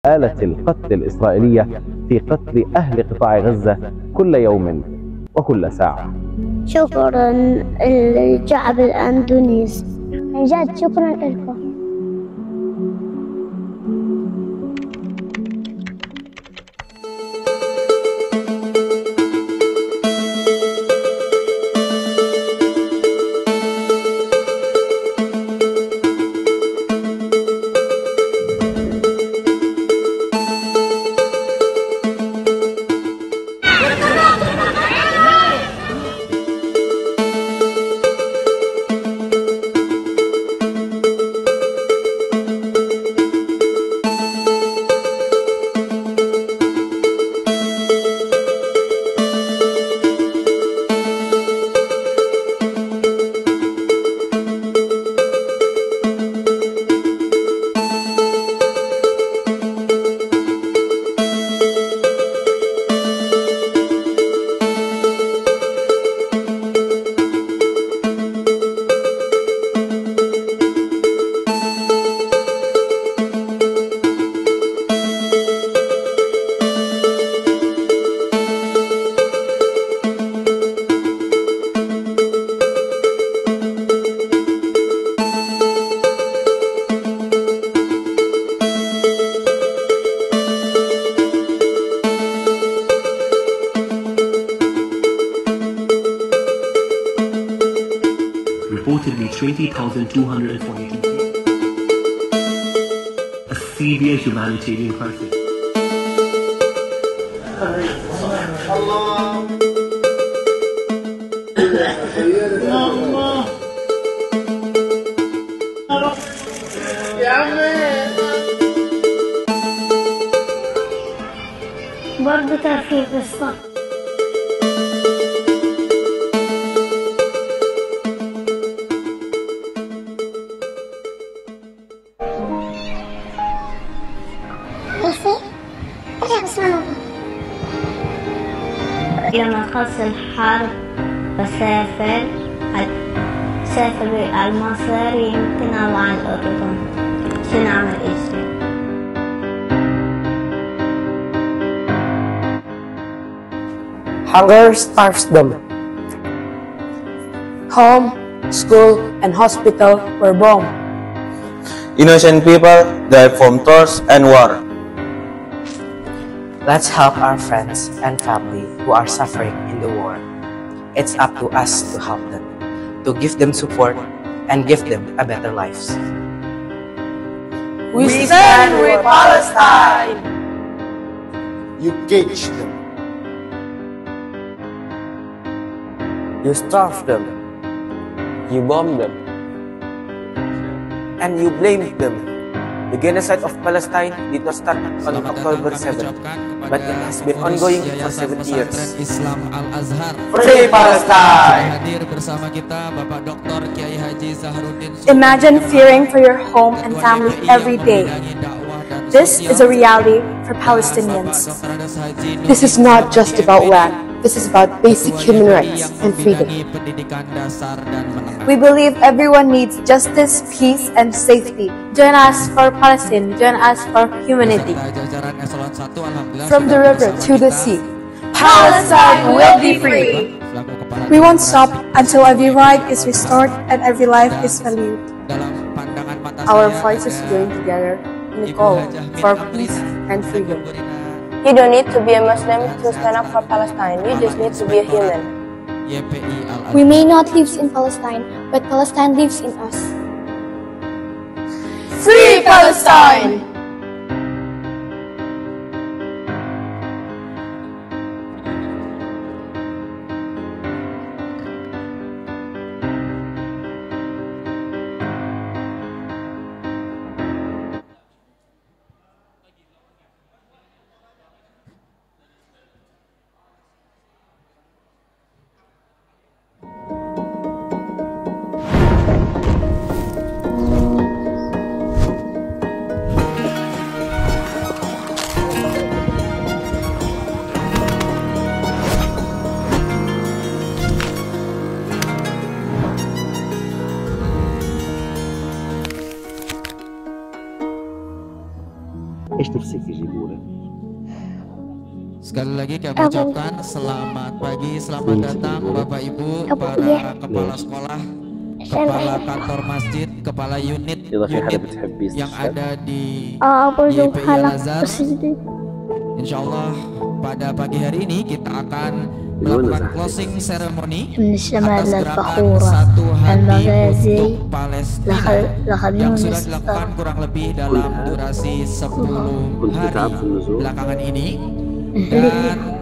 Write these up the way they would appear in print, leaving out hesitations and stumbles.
آلة القتل الإسرائيلية في قتل أهل قطاع غزة كل يوم وكل ساعة. شكرا للشعب الأندونيسي، عن جد شكرا لكم. Reportedly 20,242 people. A severe humanitarian crisis. برضه ترفيه بالصف. يوم خلص الحرب بسافر على مصر، يمكن أو على الأردن عشان أعمل إشي. Hunger starves them. Home, school, and hospital were bombed. Innocent people died from thirst and war. Let's help our friends and family who are suffering in the war. It's up to us to help them, to give them support and give them a better life. We stand with Palestine! You cage them. You starve them. You bomb them. And you blame them. The genocide of Palestine did not start on October 7, but it has been ongoing for 70 years. Free Palestine! Imagine fearing for your home and family every day. This is a reality for Palestinians. This is not just about land. This is about basic human rights and freedom. We believe everyone needs justice, peace, and safety. Join us for Palestine. Join us for humanity. From the river to the sea, Palestine will be free. We won't stop until every right is restored and every life is valued. Our voices join together in a call for peace and freedom. You don't need to be a Muslim to stand up for Palestine. You just need to be a human. We may not live in Palestine, but Palestine lives in us. Free Palestine! Sekali lagi kami ucapkan selamat pagi, selamat datang Bapak Ibu, para kepala sekolah, kepala kantor masjid, kepala unit yang ada di YPI Al-Azhar. Insyaallah pada pagi hari ini kita akan melakukan closing ceremony atas gerakan satu hati untuk Palestina yang sudah dilakukan kurang lebih dalam durasi 10 hari belakangan ini, dan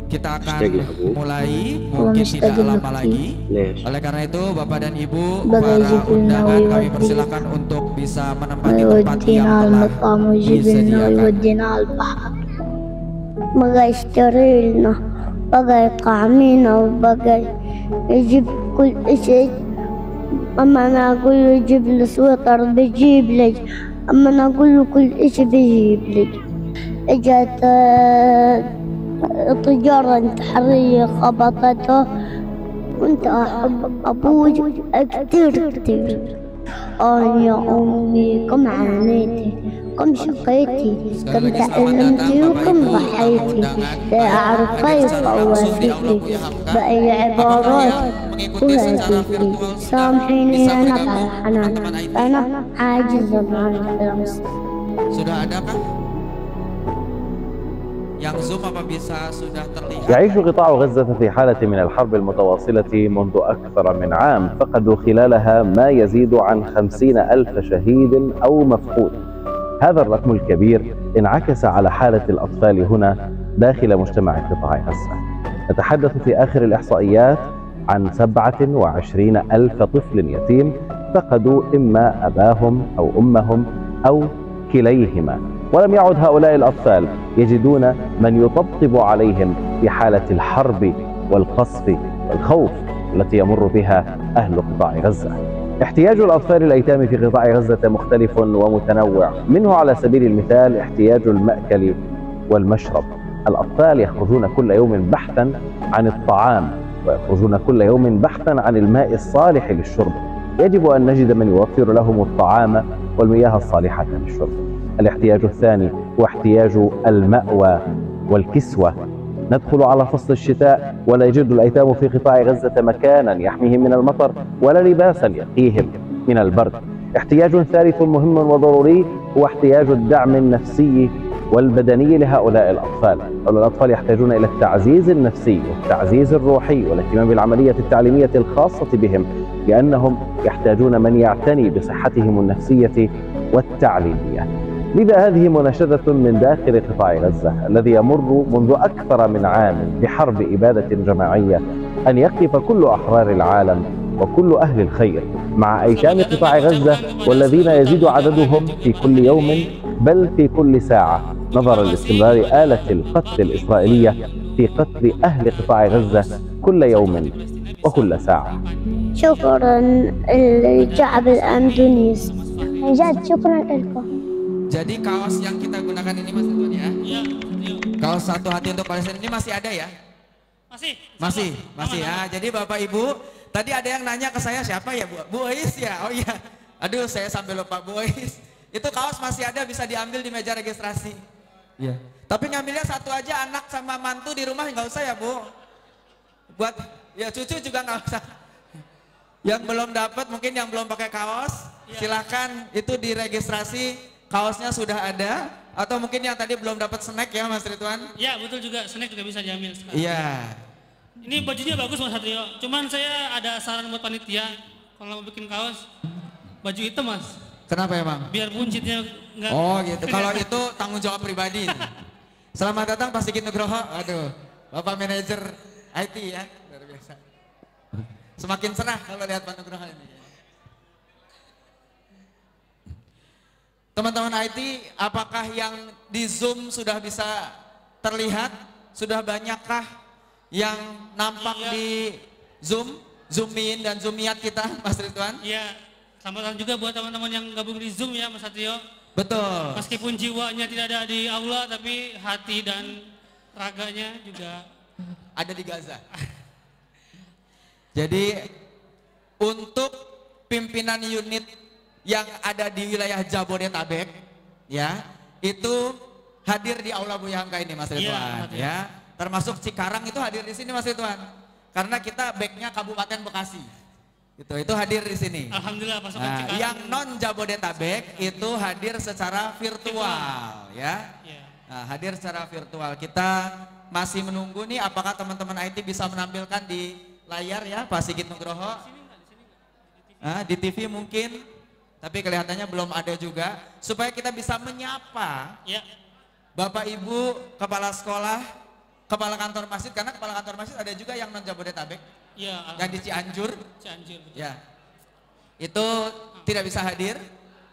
kita akan mulai mungkin tidak lama lagi. Oleh karena itu Bapak dan Ibu, para undangan kami persilahkan untuk bisa menempati tempat yang telah disediakan. بقى يشتري لنا بقى يقعمينا وبقى يجيب كل شيء. أما أنا أقول له يجيب لي سويتر بيجيب لي، أما أنا أقول له كل شيء بيجيب لي. إجت طيارة انتحارية خبطته، كنت أحب أبوي كتير كتير. يا أمي كم عانيتي، كم شقيتي، كم تعلمتي وكم ضحيتي، لا أعرف كيف أوافيكي بأي عبارات أهديكي. سامحيني أنا على حنان، أنا عاجزة عن اللمس. Sudah adakah yang Zoom apa bisa sudah terlihat? يعيش قطاع غزة في حالة من الحرب المتواصلة منذ أكثر من عام، فقدوا خلالها ما يزيد عن 50,000 شهيد أو مفقود. هذا الرقم الكبير انعكس على حالة الأطفال هنا داخل مجتمع قطاع غزة. نتحدث في آخر الإحصائيات عن 27,000 طفل يتيم فقدوا إما أباهم أو أمهم أو كليهما، ولم يعد هؤلاء الأطفال يجدون من يطبطب عليهم في حالة الحرب والقصف والخوف التي يمر بها أهل قطاع غزة. احتياج الأطفال الأيتام في قطاع غزة مختلف ومتنوع، منه على سبيل المثال احتياج المأكل والمشرب. الأطفال يخرجون كل يوم بحثا عن الطعام، ويخرجون كل يوم بحثا عن الماء الصالح للشرب. يجب أن نجد من يوفر لهم الطعام والمياه الصالحة للشرب. الاحتياج الثاني هو احتياج المأوى والكسوة. ندخل على فصل الشتاء ولا يجد الأيتام في قطاع غزة مكانا يحميهم من المطر ولا لباسا يقيهم من البرد. احتياج ثالث مهم وضروري هو احتياج الدعم النفسي والبدني لهؤلاء الأطفال. الأطفال يحتاجون إلى التعزيز النفسي والتعزيز الروحي والاهتمام بالعملية التعليمية الخاصة بهم، لأنهم يحتاجون من يعتني بصحتهم النفسية والتعليمية. لذا هذه مناشدة من داخل قطاع غزة الذي يمر منذ أكثر من عام بحرب إبادة جماعية، أن يقف كل أحرار العالم وكل أهل الخير مع أيتام قطاع غزة، والذين يزيد عددهم في كل يوم بل في كل ساعة، نظرا لاستمرار آلة القتل الإسرائيلية في قتل أهل قطاع غزة كل يوم وكل ساعة. شكرا الشعب الأندونيسي، جد شكرا لكم. Jadi kaos yang kita gunakan ini Mas Ridwan ya? Iya. Kaos satu hati untuk Palestina ini masih ada ya? Masih ya. Jadi Bapak Ibu, tadi ada yang nanya ke saya siapa ya Bu Ois ya? Oh iya. Aduh saya sampai lupa Bu Ois. Itu kaos masih ada, bisa diambil di meja registrasi. Iya. Tapi ngambilnya satu aja, anak sama mantu di rumah nggak usah ya Bu. Buat ya cucu juga nggak usah. Yang belum dapat mungkin yang belum pakai kaos, silakan itu di registrasi. Kaosnya sudah ada, atau mungkin yang tadi belum dapat snack ya Mas Ridwan? Iya betul juga, snack juga bisa diambil. Iya. Ini bajunya bagus Mas Satrio, cuman saya ada saran buat panitia, kalau mau bikin kaos, baju hitam Mas. Kenapa emang? Biar buncitnya enggak. Oh gitu, kalau itu tanggung jawab pribadi. Selamat datang Pak Sigit Nugroho, aduh, Bapak manajer IT ya, luar biasa. Semakin cerah kalau lihat Pak Nugroho ini. Teman-teman IT, apakah yang di Zoom sudah bisa terlihat? Sudah banyakkah yang nampak di Zoom? Zoomin dan Zoomiat kita, Mas Ridwan? Iya, selamat juga buat teman-teman yang gabung di Zoom ya Mas Satrio. Betul. Meskipun jiwanya tidak ada di aula, tapi hati dan raganya juga ada di Gaza. Jadi untuk pimpinan unit yang ada di wilayah Jabodetabek, ya, itu hadir di Aula Buya Hamka ini Mas Ridwan ya. Termasuk Cikarang itu hadir di sini Mas Ridwan. Karena kita backnya Kabupaten Bekasi. Itu hadir di sini. Alhamdulillah pasukan Cikarang. Yang non Jabodetabek itu hadir secara virtual ya. Nah, hadir secara virtual. Kita masih menunggu nih apakah teman-teman IT bisa menampilkan di layar ya Pak Sigit Nugroho. Di TV mungkin, tapi kelihatannya belum ada juga. Supaya kita bisa menyapa Bapak Ibu Kepala Sekolah, Kepala Kantor Masjid, karena Kepala Kantor Masjid ada juga yang non Jabodetabek. Yang di Cianjur. Betul. Ya. Itu tidak bisa hadir.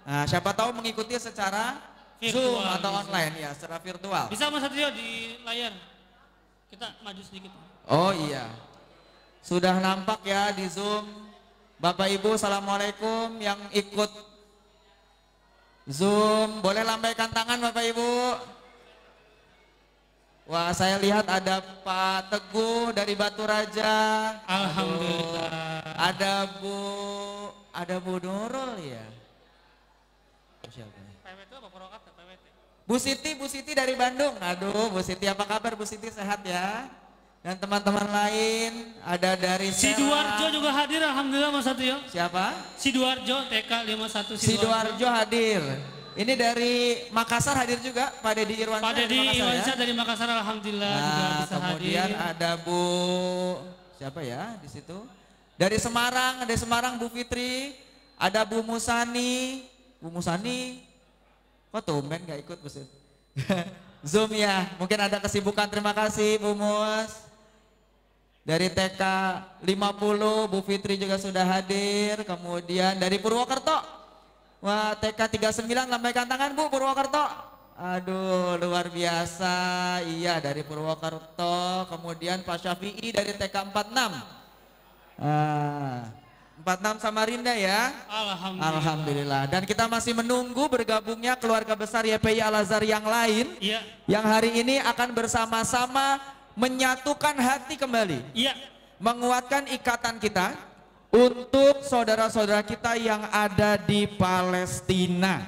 Nah, siapa tahu mengikuti secara virtual, Zoom atau online ya, secara virtual. Bisa Mas Satrio di layar. Kita maju sedikit. Oh iya. Sudah nampak ya di Zoom. Bapak Ibu, Assalamualaikum yang ikut Zoom. Boleh lambaikan tangan Bapak Ibu. Wah, saya lihat ada Pak Teguh dari Batu Raja. Alhamdulillah. Ada Bu Nurul ya. Siapa? PWT apa Purwakarta? PWT. Bu Siti dari Bandung. Aduh, Bu Siti apa kabar Bu Siti, sehat ya? Dan teman-teman lain ada dari Sidoarjo juga hadir, alhamdulillah Mas Satrio. Siapa? Sidoarjo TK 51 Sidoarjo hadir. Ini dari Makassar hadir juga, Pak Dedi Irwansyah. Pak Dedi Irwansyah dari Makassar, alhamdulillah juga bisa kemudian hadir. ada Bu siapa ya di situ? Dari Semarang Bu Fitri, ada Bu Musani. Bu Musani, kok tumben gak ikut Bu? Zoom ya, mungkin ada kesibukan. Terima kasih Bu Mus. Dari TK 50 Bu Fitri juga sudah hadir. Kemudian dari Purwokerto. Wah, TK 39 lambaikan tangan Bu, Purwokerto. Aduh, luar biasa. Iya, dari Purwokerto. Kemudian Pak Syafi'i dari TK 46. 46 Samarinda ya. Alhamdulillah. Dan kita masih menunggu bergabungnya keluarga besar YPI Al-Azhar yang lain. Yang hari ini akan bersama-sama menyatukan hati kembali. Menguatkan ikatan kita untuk saudara-saudara kita yang ada di Palestina.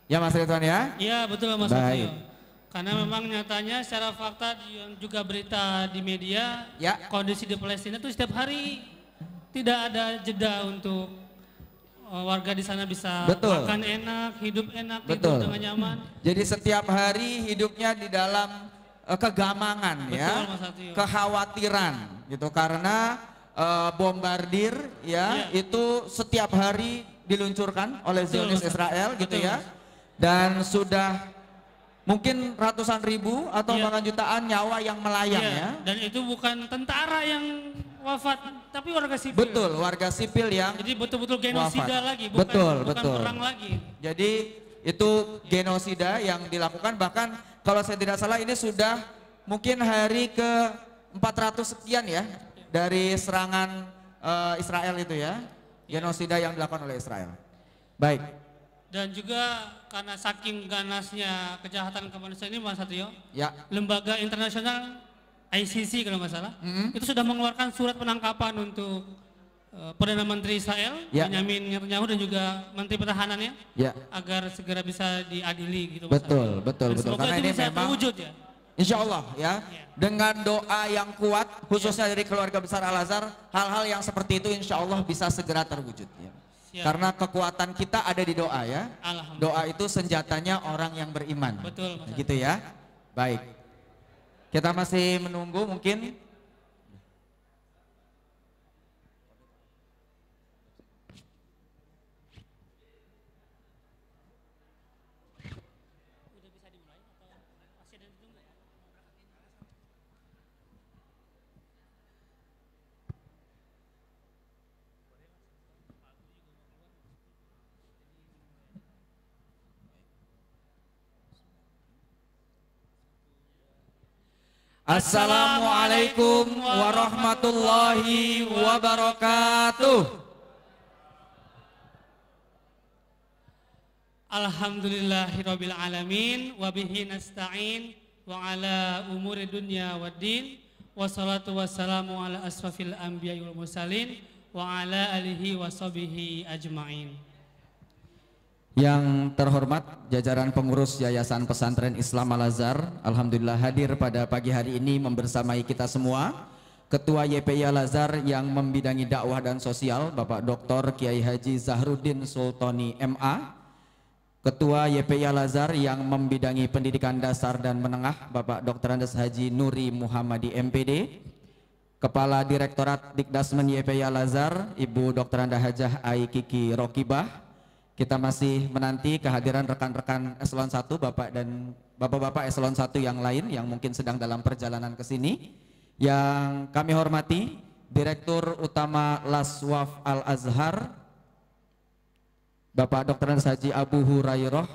Ya Mas Ridwan ya? Iya betul Mas Satrio. Karena memang nyatanya secara fakta yang juga berita di media, kondisi di Palestina itu setiap hari tidak ada jeda untuk warga di sana bisa makan enak, hidup enak, tidur dengan nyaman. Jadi setiap hari hidupnya di dalam kegamangan ya, kekhawatiran gitu karena bombardir ya, itu setiap hari diluncurkan oleh Zionis Israel gitu ya, dan sudah mungkin ratusan ribu atau bahkan jutaan nyawa yang melayang ya. Dan itu bukan tentara yang wafat, tapi warga sipil. Betul, warga sipil yang jadi betul-betul genosida lagi, bukan perang lagi. Jadi itu genosida yang dilakukan, bahkan kalau saya tidak salah ini sudah mungkin hari ke 400 sekian ya dari serangan Israel itu ya, genosida yang dilakukan oleh Israel. Baik. Dan juga karena saking ganasnya kejahatan kemanusiaan ini Mas Satrio, lembaga internasional ICC kalau nggak salah, itu sudah mengeluarkan surat penangkapan untuk Perdana Menteri Israel, Benyamin Netanyahu, dan juga Menteri Pertahanannya, agar segera bisa diadili gitu. Betul. Karena ini memang terwujud ya. Insya Allah ya, dengan doa yang kuat khususnya dari keluarga besar Al-Azhar, hal-hal yang seperti itu insya Allah bisa segera terwujud ya. Karena kekuatan kita ada di doa ya. Doa itu senjatanya orang yang beriman. Betul, Mas. Gitu ya. Baik. Kita masih menunggu mungkin. Assalamualaikum warahmatullahi wabarakatuh. Alhamdulillahirabbil alamin wa bihi nasta'in wa ala umuri dunya waddin wassalatu wassalamu ala asrafil anbiya'i wal mursalin wa ala alihi wa sahbihi ajmain. Yang terhormat jajaran pengurus Yayasan Pesantren Islam Al-Azhar, alhamdulillah hadir pada pagi hari ini membersamai kita semua. Ketua YPI Al-Azhar yang membidangi dakwah dan sosial Bapak Dr. Kiai Haji Zahruddin Sultoni MA. Ketua YPI Al-Azhar yang membidangi pendidikan dasar dan menengah Bapak Dr. Andes Haji Nuri Muhammadi MPD. Kepala Direktorat Dikdasmen YPI Al-Azhar Ibu Dr. Anda Hajah Ai Kiki Rokibah. Kita masih menanti kehadiran rekan-rekan eselon 1 Bapak dan Bapak-bapak eselon 1 yang lain yang mungkin sedang dalam perjalanan ke sini. Yang kami hormati Direktur Utama Laswaf Al-Azhar Bapak Dr. Haji Abu Hurairah.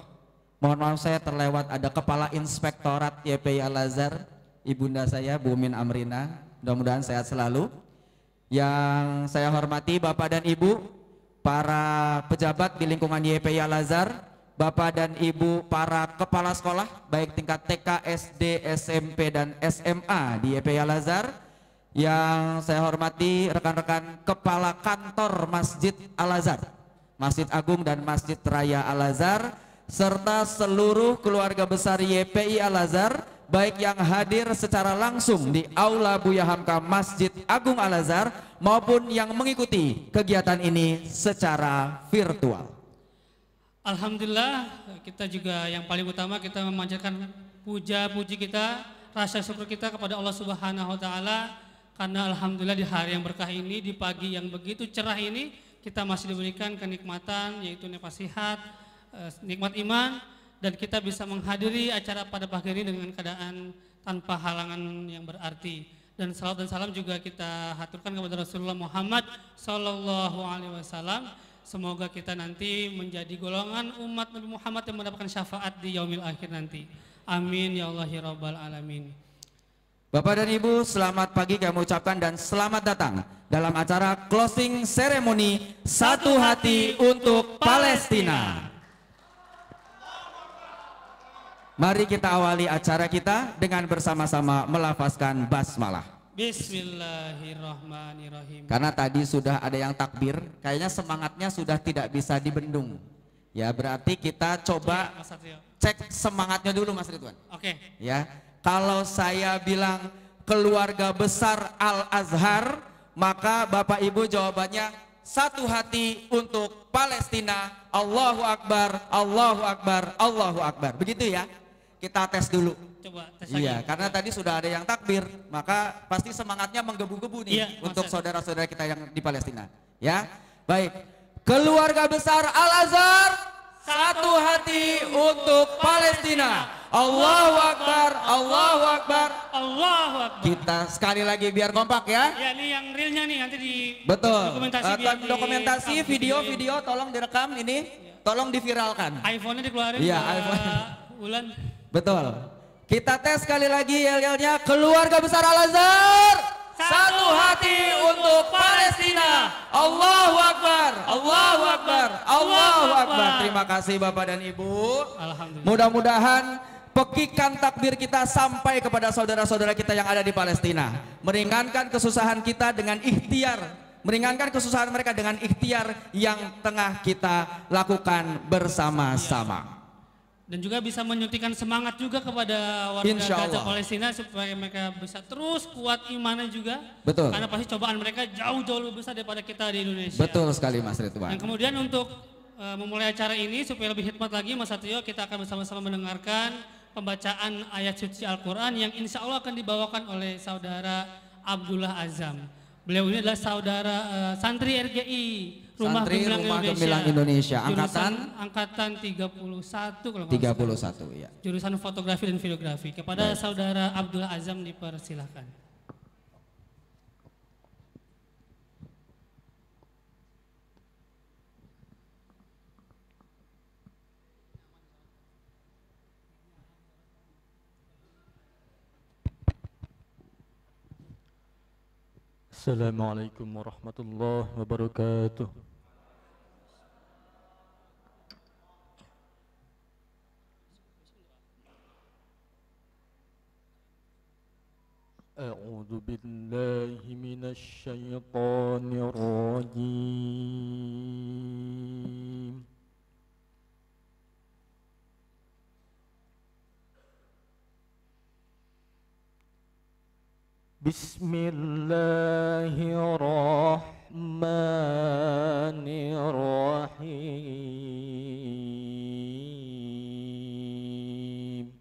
Mohon maaf saya terlewat ada Kepala Inspektorat YPI Al-Azhar Ibunda saya Bu Min Amrina, mudah-mudahan sehat selalu. Yang saya hormati Bapak dan Ibu para pejabat di lingkungan YPI Al-Azhar, Bapak dan Ibu para kepala sekolah baik tingkat TK, SD, SMP dan SMA di YPI Al-Azhar. Yang saya hormati rekan-rekan kepala kantor Masjid Al-Azhar, Masjid Agung dan Masjid Raya Al-Azhar, serta seluruh keluarga besar YPI Al-Azhar baik yang hadir secara langsung di Aula Buya Hamka Masjid Agung Al-Azhar maupun yang mengikuti kegiatan ini secara virtual. Alhamdulillah, kita juga yang paling utama kita memanjatkan puja-puji kita, rasa syukur kita kepada Allah Subhanahu wa taala karena alhamdulillah di hari yang berkah ini, di pagi yang begitu cerah ini kita masih diberikan kenikmatan yaitu nikmat sehat, nikmat iman, dan kita bisa menghadiri acara pada pagi ini dengan keadaan tanpa halangan yang berarti. Dan salawat dan salam juga kita haturkan kepada Rasulullah Muhammad Sallallahu Alaihi Wasallam. Semoga kita nanti menjadi golongan umat Nabi Muhammad yang mendapatkan syafaat di yaumil akhir nanti. Amin ya Allah ya Rabbal Alamin. Bapak dan Ibu, selamat pagi kami ucapkan dan selamat datang dalam acara closing ceremony Satu Hati untuk Palestina. Mari kita awali acara kita dengan bersama-sama melafazkan basmalah. Bismillahirrahmanirrahim. Karena tadi sudah ada yang takbir, kayaknya semangatnya sudah tidak bisa dibendung. Ya, berarti kita coba cek semangatnya dulu Mas Ridwan. Oke. Ya, kalau saya bilang keluarga besar Al-Azhar, maka Bapak Ibu jawabannya satu hati untuk Palestina. Allahu Akbar, Allahu Akbar, Allahu Akbar. Begitu ya. Kita tes dulu. Coba tes iya, lagi. karena tadi sudah ada yang takbir, maka pasti semangatnya menggebu-gebu nih untuk saudara-saudara kita yang di Palestina. Ya, baik. Keluarga besar Al-Azhar, satu hati untuk Palestina. Allahu Akbar, Allahu Akbar, Allahu Akbar. Kita sekali lagi biar kompak ya. Ya, ini yang realnya nih nanti di betul. dokumentasi, video tolong direkam ini, tolong diviralkan. iPhone-nya dikeluarin. Iya, iPhone. Ulan. Betul. Kita tes sekali lagi yel-yelnya keluarga besar Al-Azhar. Satu hati untuk Palestina. Allahu Akbar, Allahu Akbar, Allahu Akbar. Terima kasih Bapak dan Ibu. Alhamdulillah. Mudah-mudahan pekikan takbir kita sampai kepada saudara-saudara kita yang ada di Palestina. Meringankan kesusahan kita dengan ikhtiar. Meringankan kesusahan mereka dengan ikhtiar yang tengah kita lakukan bersama-sama. Dan juga bisa menyuntikkan semangat juga kepada warga Gaza Palestina supaya mereka bisa terus kuat imannya juga. Betul. Karena pasti cobaan mereka jauh-jauh lebih besar daripada kita di Indonesia. Betul sekali Mas Ridwan. Dan kemudian untuk memulai acara ini supaya lebih hikmat lagi Mas Satrio, kita akan bersama-sama mendengarkan pembacaan ayat suci Al-Quran yang insya Allah akan dibawakan oleh saudara Abdullah Azam. Beliau ini adalah saudara santri RGI Rumah Gemilang Indonesia. Angkatan 31 kalau nggak salah. 31 ya. Jurusan fotografi dan videografi. Kepada saudara Abdullah Azam dipersilahkan. Assalamualaikum warahmatullahi wabarakatuh. A'udzu billahi minasy syaithanir rajim. Bismillahirrahmanirrahim.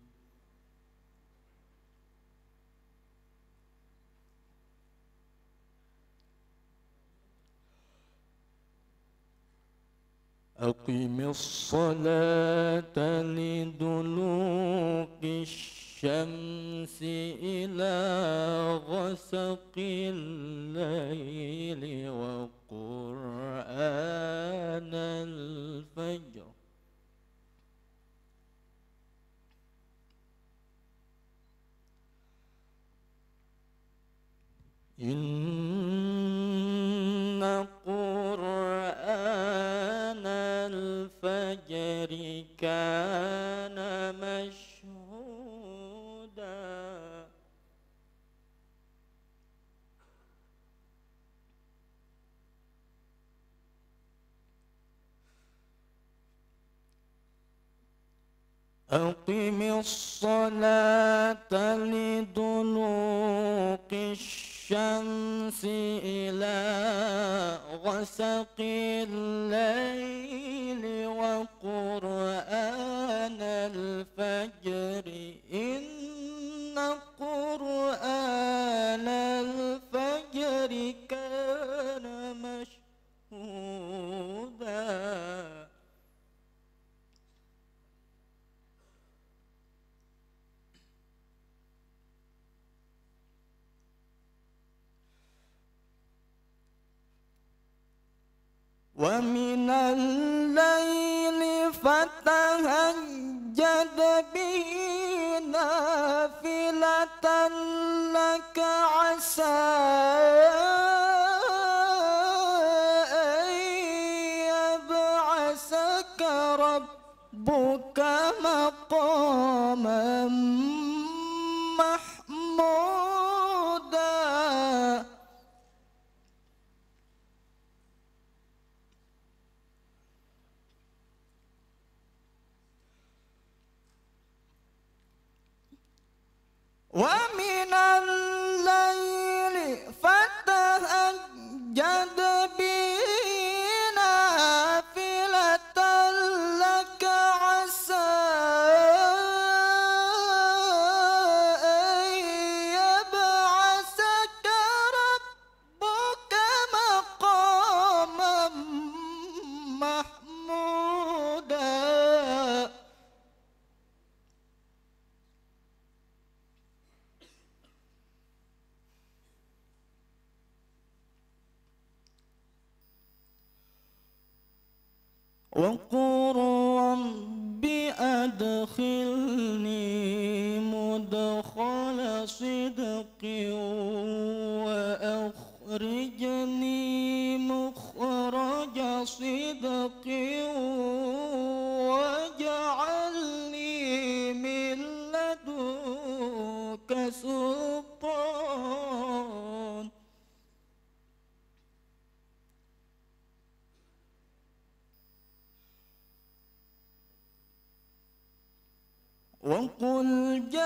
Aqimis salata liduluki syamsi ila ghasaqil laili wa qur'anal fajr. Inna qur'anal fajri kana mashhuda. Aqimis salata liduluki syamsi ila ghasaqil laili wa qur'anal fajri. Inna qur'anal fajri kana mashhuda. Wa minal laili fatahajjad bihi nafilatan laka asa an yab'asaka rabbuka maqaman mahmuda. Wa minal laili fatahajjad bihi nafilatan laka asa an yab'asaka rabbuka maqaman mahmuda. Wa qur rabbi adkhilni mudkhala sidqin wa akhrijni mukhraja sidqin waj'alni min ladunka sultan. Wa qul ja'al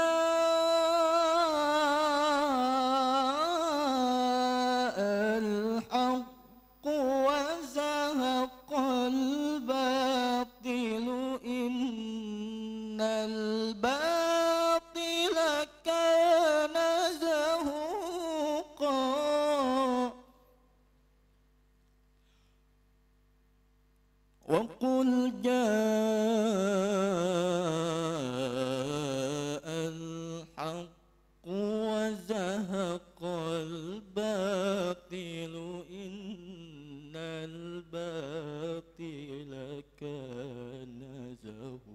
haqqu wa zahaqal batilu innal batila kana zahuqa. Wa qul wazahaqal batilu innal batila kana zahuqa.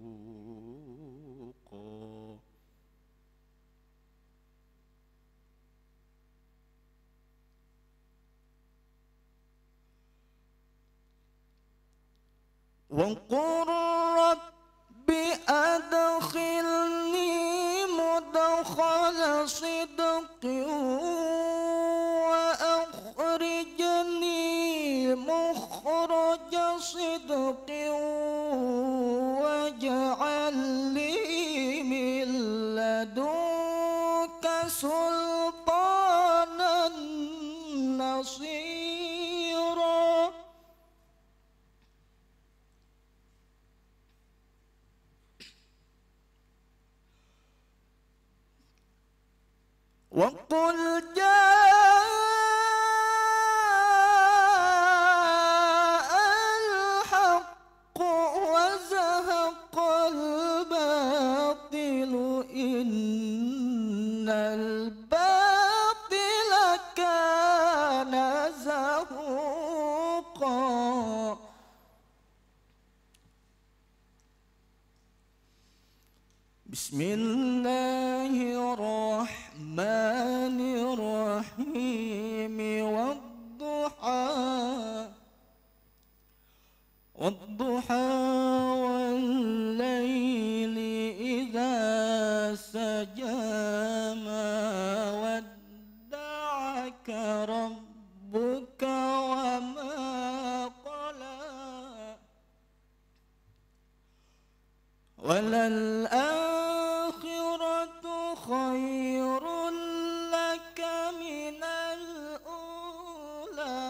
Wa qur rabbi adkhilni mudkhala sidqin wa akhrijni mukhraja sidqin waj'alni min ladunka sultan. وقل جاء الحق وزهق الباطل إن الباطل كان زهوقا بسم الله الرحمن الرحيم والضحى والليل إذا سجى ما ودعك ربك وما قلى وللآخرة خير لك من الأولى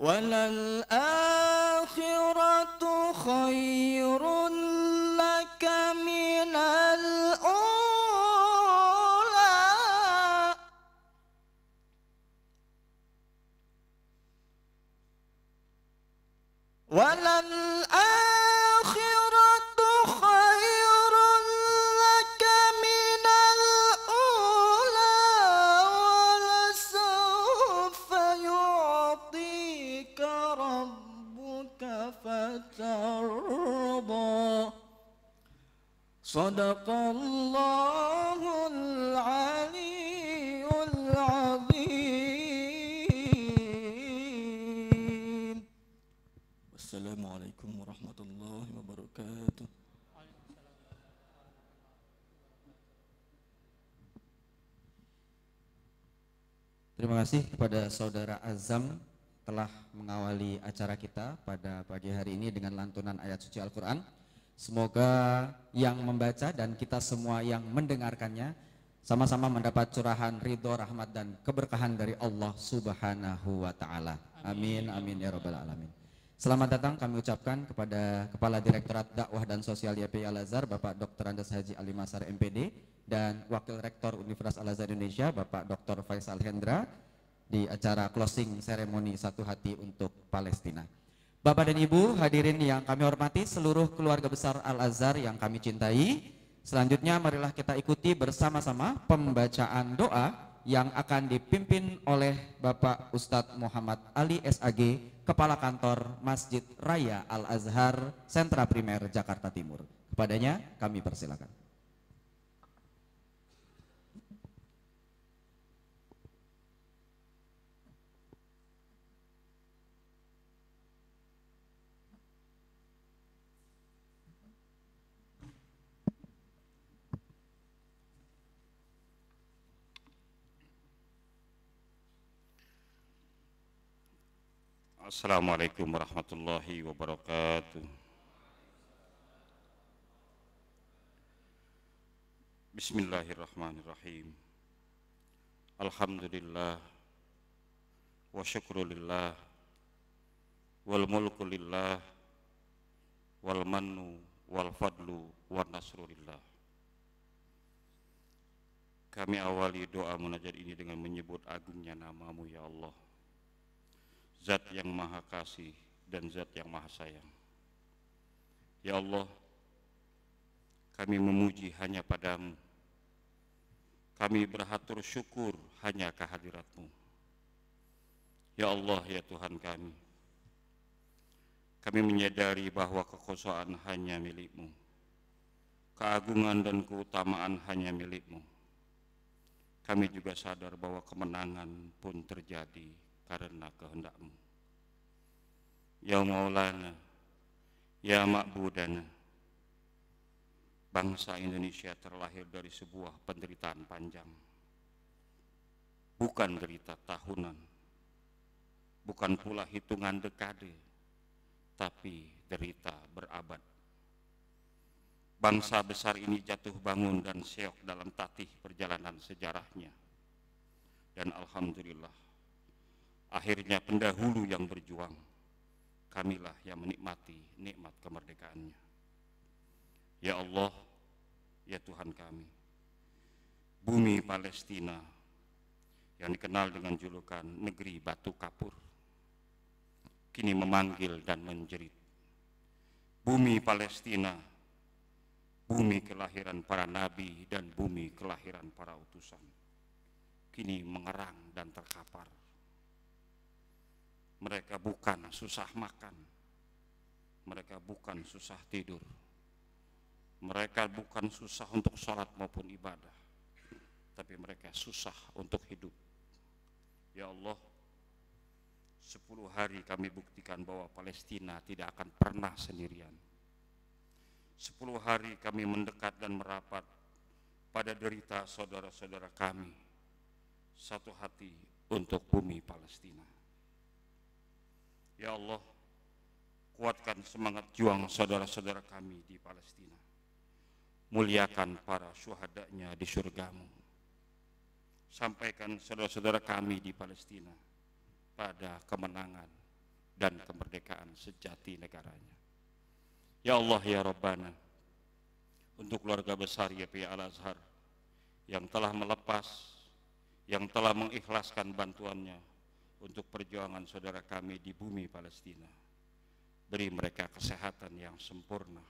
وللآخرة خير لك من الأولى وللآخرة خير لك من الأولى ولسوف يعطيك ربك فترضى صدق الله العلي العظيم. Assalamualaikum warahmatullahi wabarakatuh. Terima kasih kepada Saudara Azam telah mengawali acara kita pada pagi hari ini dengan lantunan ayat suci Al-Quran. Semoga yang membaca dan kita semua yang mendengarkannya sama-sama mendapat curahan ridho, rahmat dan keberkahan dari Allah Subhanahu wa Ta'ala. Amin, amin ya Rabbal Alamin. Selamat datang kami ucapkan kepada Kepala Direktorat Dakwah dan Sosial YPI Al-Azhar Bapak Dr. Andes Haji Ali Masar MPD dan Wakil Rektor Universitas Al-Azhar Indonesia Bapak Dr. Faisal Hendra di acara closing ceremony Satu Hati untuk Palestina. Bapak dan Ibu hadirin yang kami hormati, seluruh keluarga besar Al-Azhar yang kami cintai, selanjutnya marilah kita ikuti bersama-sama pembacaan doa yang akan dipimpin oleh Bapak Ustadz Muhammad Ali SAG, Kepala Kantor Masjid Raya Al-Azhar Sentra Primer Jakarta Timur. Kepadanya kami persilakan. Assalamualaikum warahmatullahi wabarakatuh. Bismillahirrahmanirrahim. Alhamdulillah wa syukrulillah wal mulku lillah wal mannu wal fadlu wal nasrulillah. Kami awali doa munajat ini dengan menyebut agungnya nama-Mu ya Allah, Zat yang maha kasih dan Zat yang maha sayang. Ya Allah, kami memuji hanya Padamu. Kami berhatur syukur hanya kehadirat-Mu. Ya Allah, ya Tuhan kami menyadari bahwa kekuasaan hanya milik-Mu, keagungan dan keutamaan hanya milik-Mu. Kami juga sadar bahwa kemenangan pun terjadi karena kehendak-Mu. Ya Maulana, ya Ma'budana, bangsa Indonesia terlahir dari sebuah penderitaan panjang. Bukan derita tahunan, bukan pula hitungan dekade, tapi derita berabad. Bangsa besar ini jatuh bangun dan syok dalam tatih perjalanan sejarahnya. Dan alhamdulillah, akhirnya pendahulu yang berjuang, kamilah yang menikmati nikmat kemerdekaannya. Ya Allah, ya Tuhan kami, bumi Palestina yang dikenal dengan julukan negeri batu kapur, kini memanggil dan menjerit. Bumi Palestina, bumi kelahiran para nabi dan bumi kelahiran para utusan, kini mengerang dan terkapar. Mereka bukan susah makan, mereka bukan susah tidur, mereka bukan susah untuk sholat maupun ibadah, tapi mereka susah untuk hidup. Ya Allah, 10 hari kami buktikan bahwa Palestina tidak akan pernah sendirian. 10 hari kami mendekat dan merapat pada derita saudara-saudara kami, satu hati untuk bumi Palestina. Ya Allah, kuatkan semangat juang saudara-saudara kami di Palestina. Muliakan para syuhadanya di surgamu. Sampaikan saudara-saudara kami di Palestina pada kemenangan dan kemerdekaan sejati negaranya. Ya Allah, ya Rabbana, untuk keluarga besar YPI Al-Azhar yang telah melepas, yang telah mengikhlaskan bantuannya untuk perjuangan saudara kami di bumi Palestina, beri mereka kesehatan yang sempurna,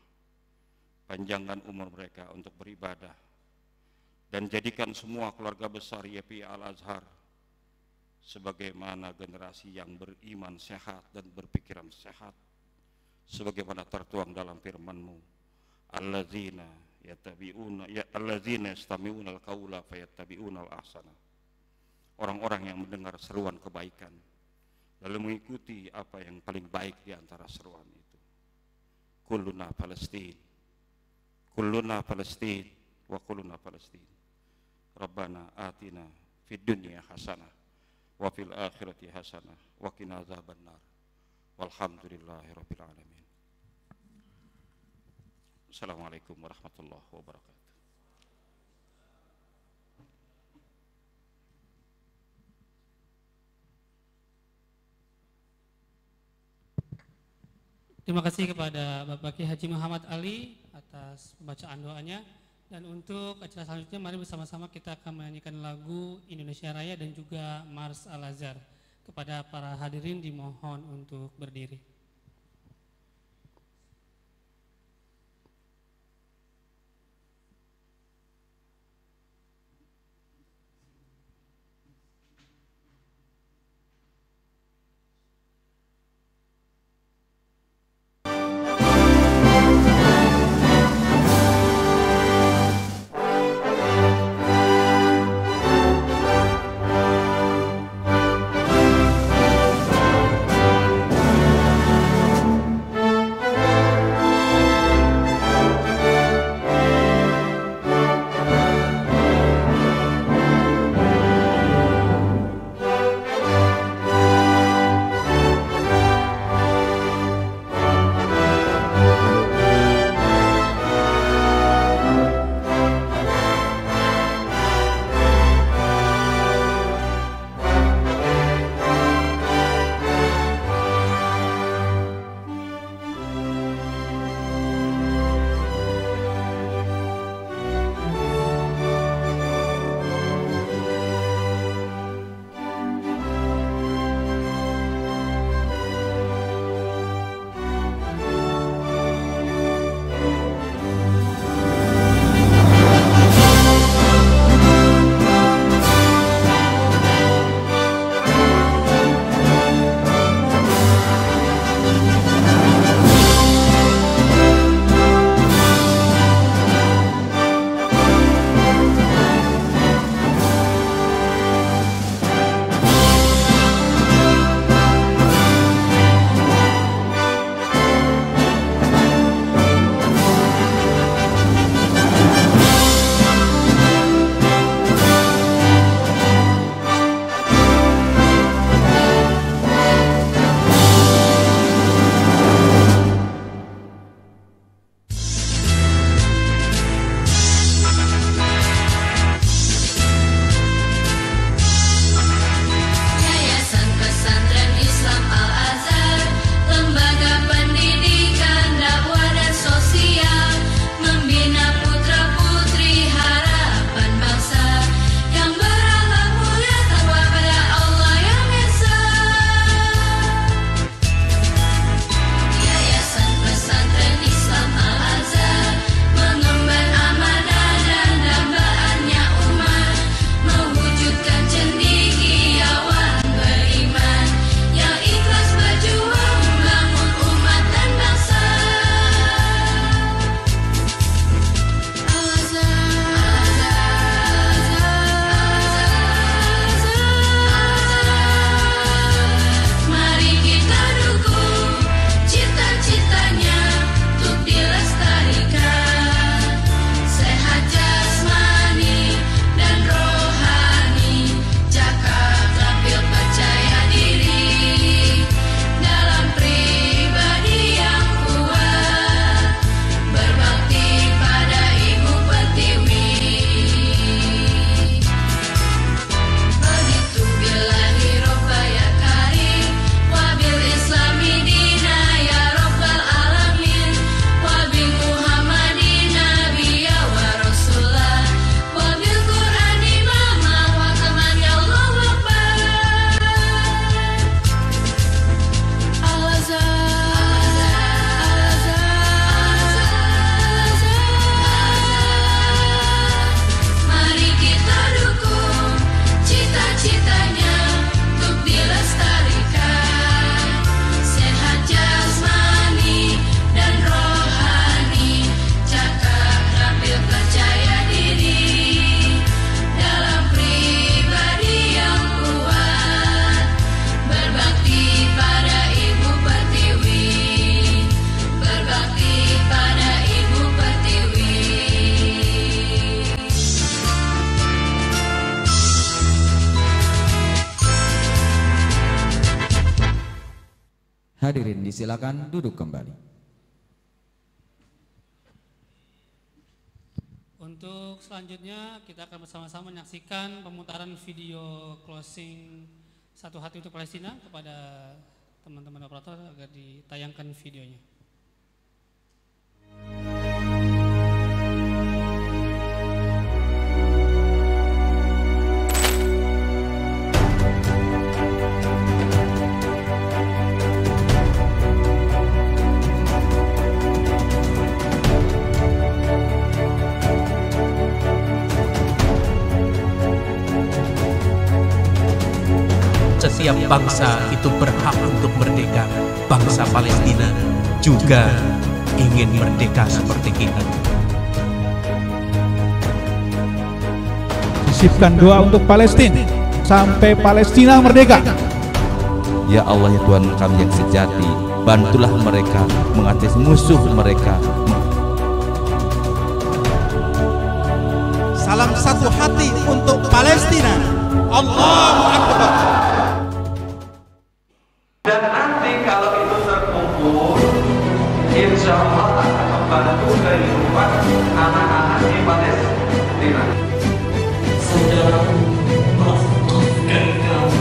panjangkan umur mereka untuk beribadah, dan jadikan semua keluarga besar YPI Al-Azhar sebagaimana generasi yang beriman sehat dan berpikiran sehat, sebagaimana tertuang dalam firman-Mu, allazina yastami'una al-qaula fayattabi'una al-ahsana. Orang-orang yang mendengar seruan kebaikan lalu mengikuti apa yang paling baik di antara seruan itu. Kulluna Palestin, kulluna Palestin, wa kulluna Palestin. Rabbana atina fid dunya hasanah wa fil akhirati hasanah wa qina adzabannar. Walhamdulillahirabbil alamin. Assalamualaikum warahmatullahi wabarakatuh. Terima kasih kepada Bapak Kiai Haji Muhammad Ali atas pembacaan doanya. Dan untuk acara selanjutnya, mari bersama-sama kita akan menyanyikan lagu Indonesia Raya dan juga Mars Al-Azhar. Kepada para hadirin dimohon untuk berdiri. Disilakan duduk kembali. Untuk selanjutnya kita akan bersama-sama menyaksikan pemutaran video closing Satu Hati untuk Palestina kepada teman-teman operator agar ditayangkan videonya. Setiap bangsa itu berhak untuk merdeka. Bangsa Palestina juga ingin merdeka seperti kita. Sisipkan doa untuk Palestina sampai Palestina merdeka. Ya Allah, ya Tuhan kami yang sejati, bantulah mereka mengatasi musuh mereka. Salam satu hati untuk Palestina. Allahu Akbar. Dan nanti kalau itu terkumpul, insya Allah akan membantu kehidupan anak-anak di Palestina. Saudara, maafkan kami.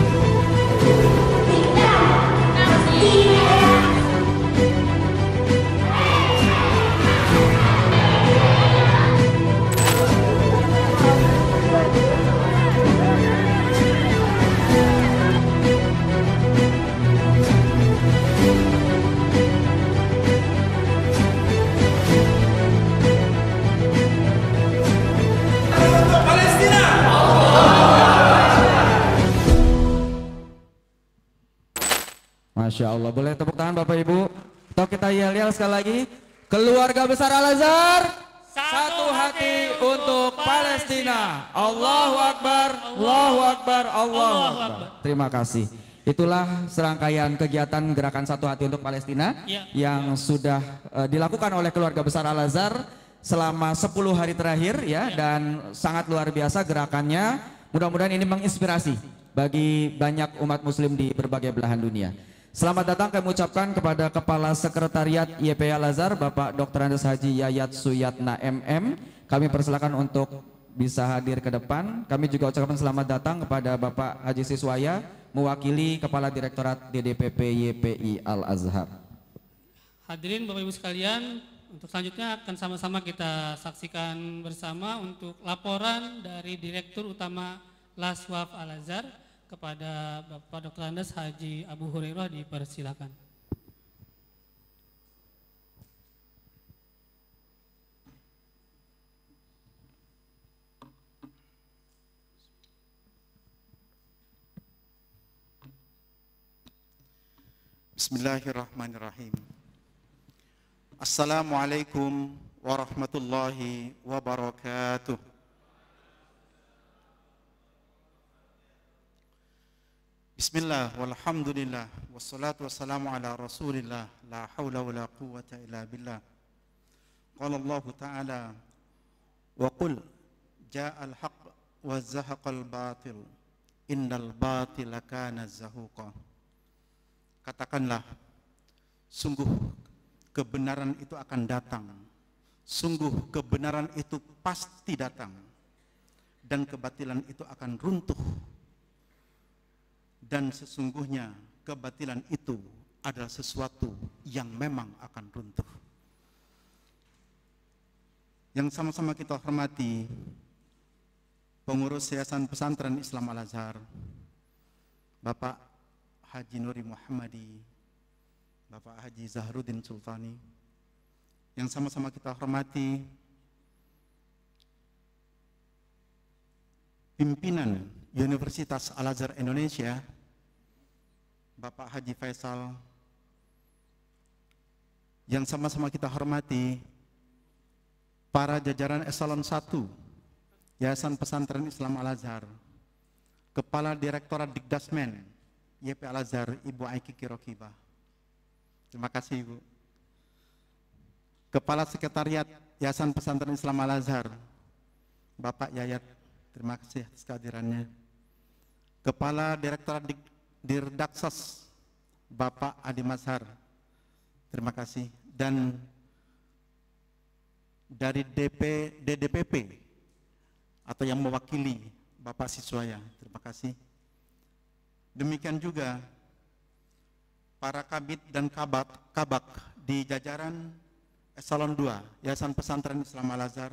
Masya Allah, boleh tepuk tangan Bapak Ibu. Atau kita yel-yel sekali lagi. Keluarga besar Al-Azhar, satu hati untuk Palestina. Allahu Akbar, Allahu Akbar, Allahu Akbar. Terima kasih. Itulah serangkaian kegiatan gerakan Satu Hati untuk Palestina yang sudah dilakukan oleh keluarga besar Al-Azhar selama 10 hari terakhir ya, dan sangat luar biasa gerakannya. Mudah-mudahan ini menginspirasi bagi banyak umat muslim di berbagai belahan dunia. Selamat datang kami ucapkan kepada Kepala Sekretariat YPI Al-Azhar Bapak Dr. Andes Haji Yayat Suyatna MM. Kami persilakan untuk bisa hadir ke depan. Kami juga ucapkan selamat datang kepada Bapak Haji Siswaya mewakili Kepala Direktorat DDPP YPI Al-Azhar. Hadirin Bapak Ibu sekalian, untuk selanjutnya akan sama-sama kita saksikan bersama untuk laporan dari Direktur Utama Laswaf Al-Azhar kepada Bapak Dr. Andes Haji Abu Hurairah, dipersilakan. Bismillahirrahmanirrahim. Assalamualaikum warahmatullahi wabarakatuh. Bismillah walhamdulillah wassalatu wassalamu ala rasulillah la hawla wa la quwwata illa billah. Qala Allah ta'ala wa qul ja'al haqq wa zahaqal batil innal batila kana zahuqa. Katakanlah, sungguh kebenaran itu akan datang, sungguh kebenaran itu pasti datang, dan kebatilan itu akan runtuh. Dan sesungguhnya kebatilan itu adalah sesuatu yang memang akan runtuh. Yang sama-sama kita hormati pengurus Yayasan Pesantren Islam Al-Azhar, Bapak Haji Nuri Muhammadi, Bapak Haji Zahruddin Sultani. Yang sama-sama kita hormati pimpinan Universitas Al-Azhar Indonesia, Bapak Haji Faisal. Yang sama-sama kita hormati para jajaran eselon 1 Yayasan Pesantren Islam Al-Azhar, Kepala Direktorat Dikdasmen YPI Al-Azhar Ibu Aiki Kirokibah. Terima kasih Ibu. Kepala Sekretariat Yayasan Pesantren Islam Al-Azhar Bapak Yayat, terima kasih atas kehadirannya. Kepala Direktorat Dirdaksas Bapak Adi Mazhar, Terima kasih. Dan dari DDPP atau yang mewakili Bapak Siswaya, terima kasih. Demikian juga para kabid dan kabak di jajaran Eselon 2 Yayasan Pesantren Islam Al-Azhar,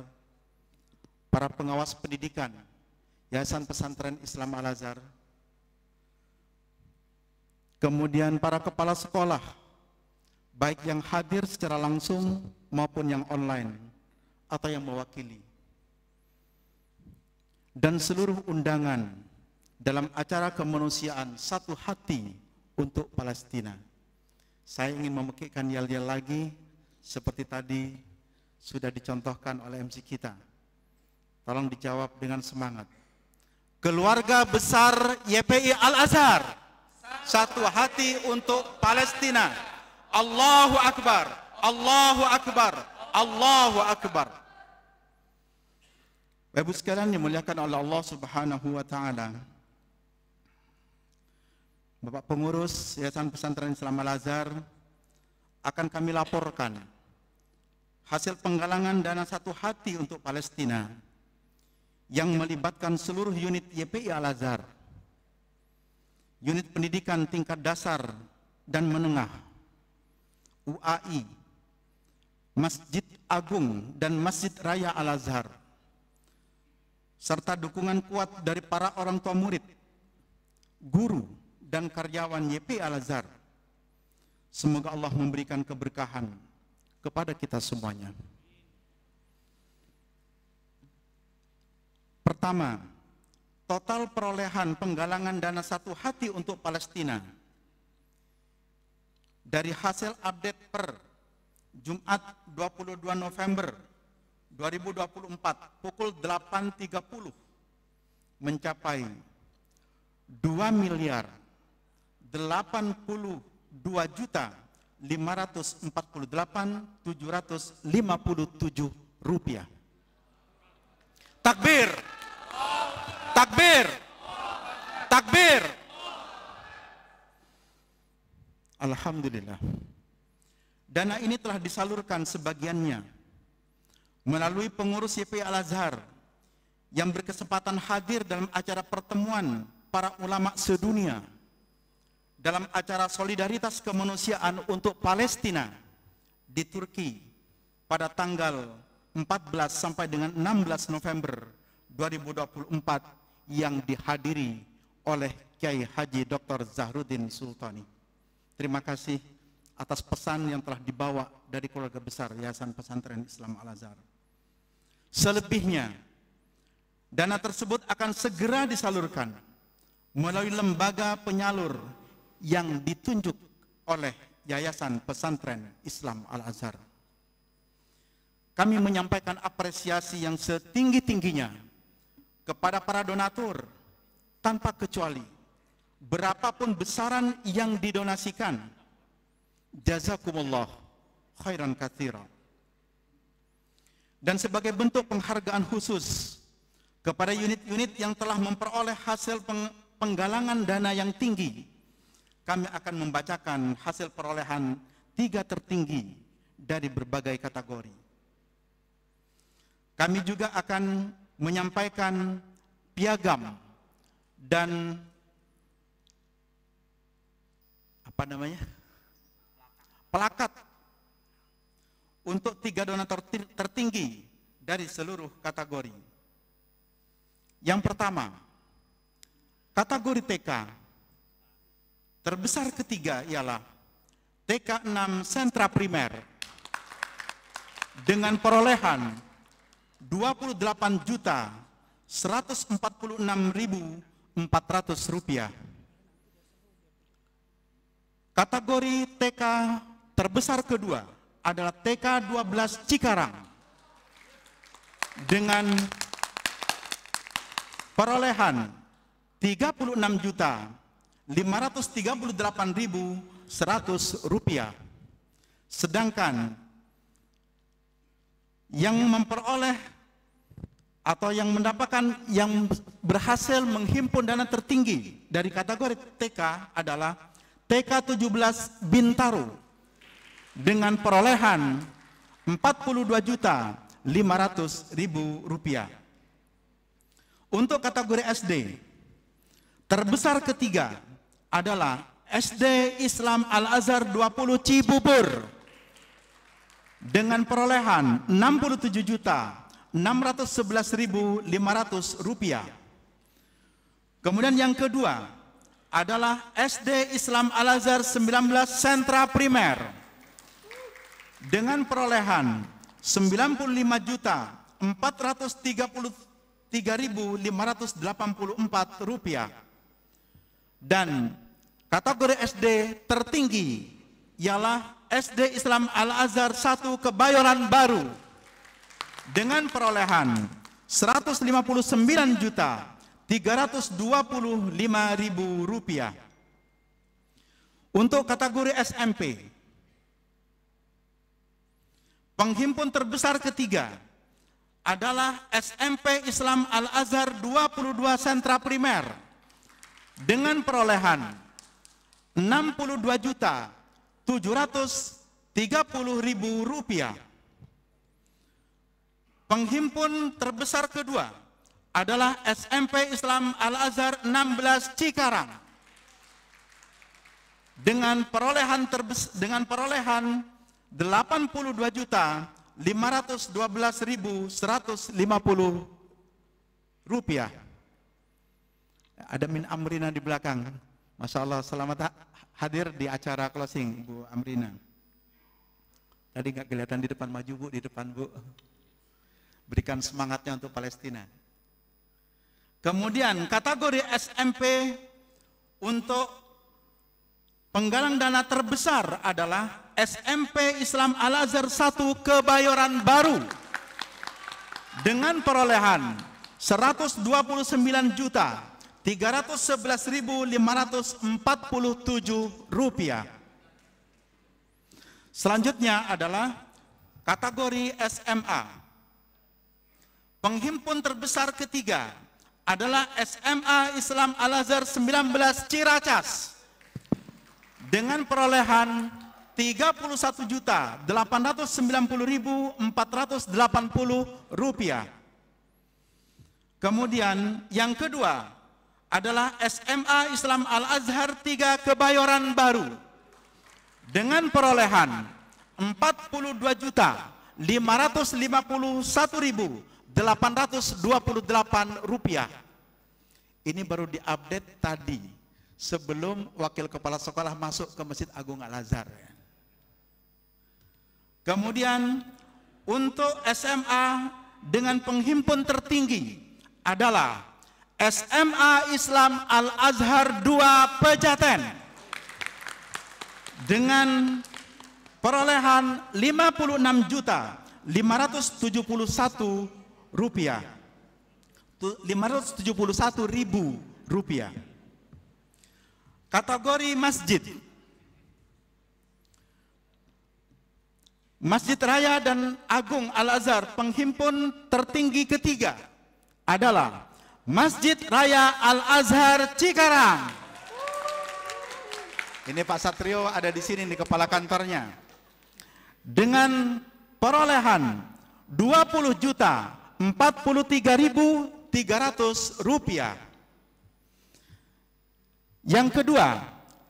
para pengawas pendidikan Yayasan Pesantren Islam Al-Azhar, kemudian para kepala sekolah baik yang hadir secara langsung maupun yang online atau yang mewakili, dan seluruh undangan dalam acara kemanusiaan Satu Hati untuk Palestina. Saya ingin memekikkan yel-yel lagi seperti tadi sudah dicontohkan oleh MC kita. Tolong dijawab dengan semangat. Keluarga besar YPI Al-Azhar, satu hati untuk Palestina. Allahu Akbar, Allahu Akbar, Allahu Akbar. Bapak Ibu sekalian dimuliakan oleh Allah Subhanahu wa taala. Bapak pengurus Yayasan Pesantren Islam Al-Azhar, akan kami laporkan hasil penggalangan dana Satu Hati untuk Palestina yang melibatkan seluruh unit YPI Al-Azhar, unit pendidikan tingkat dasar dan menengah, UAI, Masjid Agung dan Masjid Raya Al-Azhar, serta dukungan kuat dari para orang tua murid, guru, dan karyawan YPI Al-Azhar. Semoga Allah memberikan keberkahan kepada kita semuanya. Pertama, total perolehan penggalangan dana Satu Hati untuk Palestina dari hasil update per Jumat 22 November 2024 pukul 8.30 mencapai 2.548.757 rupiah. Takbir, takbir, takbir. Alhamdulillah. Dana ini telah disalurkan sebagiannya melalui pengurus YPI Al-Azhar yang berkesempatan hadir dalam acara pertemuan para ulama sedunia dalam acara solidaritas kemanusiaan untuk Palestina di Turki pada tanggal 14 sampai dengan 16 November 2024 yang dihadiri oleh Kiai Haji Dr. Zahruddin Sultani. Terima kasih atas pesan yang telah dibawa dari keluarga besar Yayasan Pesantren Islam Al-Azhar. Selebihnya, dana tersebut akan segera disalurkan melalui lembaga penyalur yang ditunjuk oleh Yayasan Pesantren Islam Al-Azhar. Kami menyampaikan apresiasi yang setinggi-tingginya kepada para donatur tanpa kecuali, berapapun besaran yang didonasikan. Jazakumullah khairan katsira. Dan sebagai bentuk penghargaan khusus kepada unit-unit yang telah memperoleh hasil penggalangan dana yang tinggi, kami akan membacakan hasil perolehan 3 tertinggi dari berbagai kategori. Kami juga akan menyampaikan piagam dan plakat untuk 3 donatur tertinggi dari seluruh kategori. Yang pertama, kategori TK. Terbesar ketiga ialah TK 6 Sentra Primer dengan perolehan 28.146.400 rupiah. Kategori TK terbesar kedua adalah TK 12 Cikarang dengan perolehan 36.538.100 rupiah. Sedangkan yang memperoleh atau yang mendapatkan, yang berhasil menghimpun dana tertinggi dari kategori TK adalah TK 17 Bintaro dengan perolehan Rp42.500.000. Untuk kategori SD, terbesar ketiga adalah SD Islam Al-Azhar 20 Cibubur dengan perolehan Rp67.611.500. Kemudian yang kedua adalah SD Islam Al-Azhar 19 Sentra Primer dengan perolehan Rp95.433.584. Dan kategori SD tertinggi ialah SD Islam Al-Azhar 1 Kebayoran Baru dengan perolehan Rp159.325.000. Untuk kategori SMP, penghimpun terbesar ketiga adalah SMP Islam Al-Azhar 22 Sentra Primer dengan perolehan Rp62.730.000. Penghimpun terbesar kedua adalah SMP Islam Al-Azhar 16 Cikarang dengan perolehan Rp812.512.150. Ada Min Amrina di belakang. Masya Allah, selamat hadir di acara closing, Bu Amrina. Tadi nggak kelihatan di depan, maju Bu, di depan Bu. Berikan semangatnya untuk Palestina. Kemudian kategori SMP untuk penggalang dana terbesar adalah SMP Islam Al-Azhar 1 Kebayoran Baru dengan perolehan Rp311.311.547. Selanjutnya adalah kategori SMA. Penghimpun terbesar ketiga adalah SMA Islam Al-Azhar 19 Ciracas dengan perolehan Rp3.890.480. Kemudian yang kedua adalah SMA Islam Al-Azhar 3 Kebayoran Baru dengan perolehan Rp4.551.828. Ini baru diupdate tadi sebelum wakil kepala sekolah masuk ke Masjid Agung Al-Azhar. Kemudian untuk SMA dengan penghimpun tertinggi adalah SMA Islam Al-Azhar 2 Pejaten dengan perolehan Rp571.000. Kategori masjid. Masjid Raya dan Agung Al-Azhar penghimpun tertinggi ketiga adalah Masjid Raya Al-Azhar Cikarang. Ini Pak Satrio ada di sini di kepala kantornya. Dengan perolehan Rp20.043.300. Yang kedua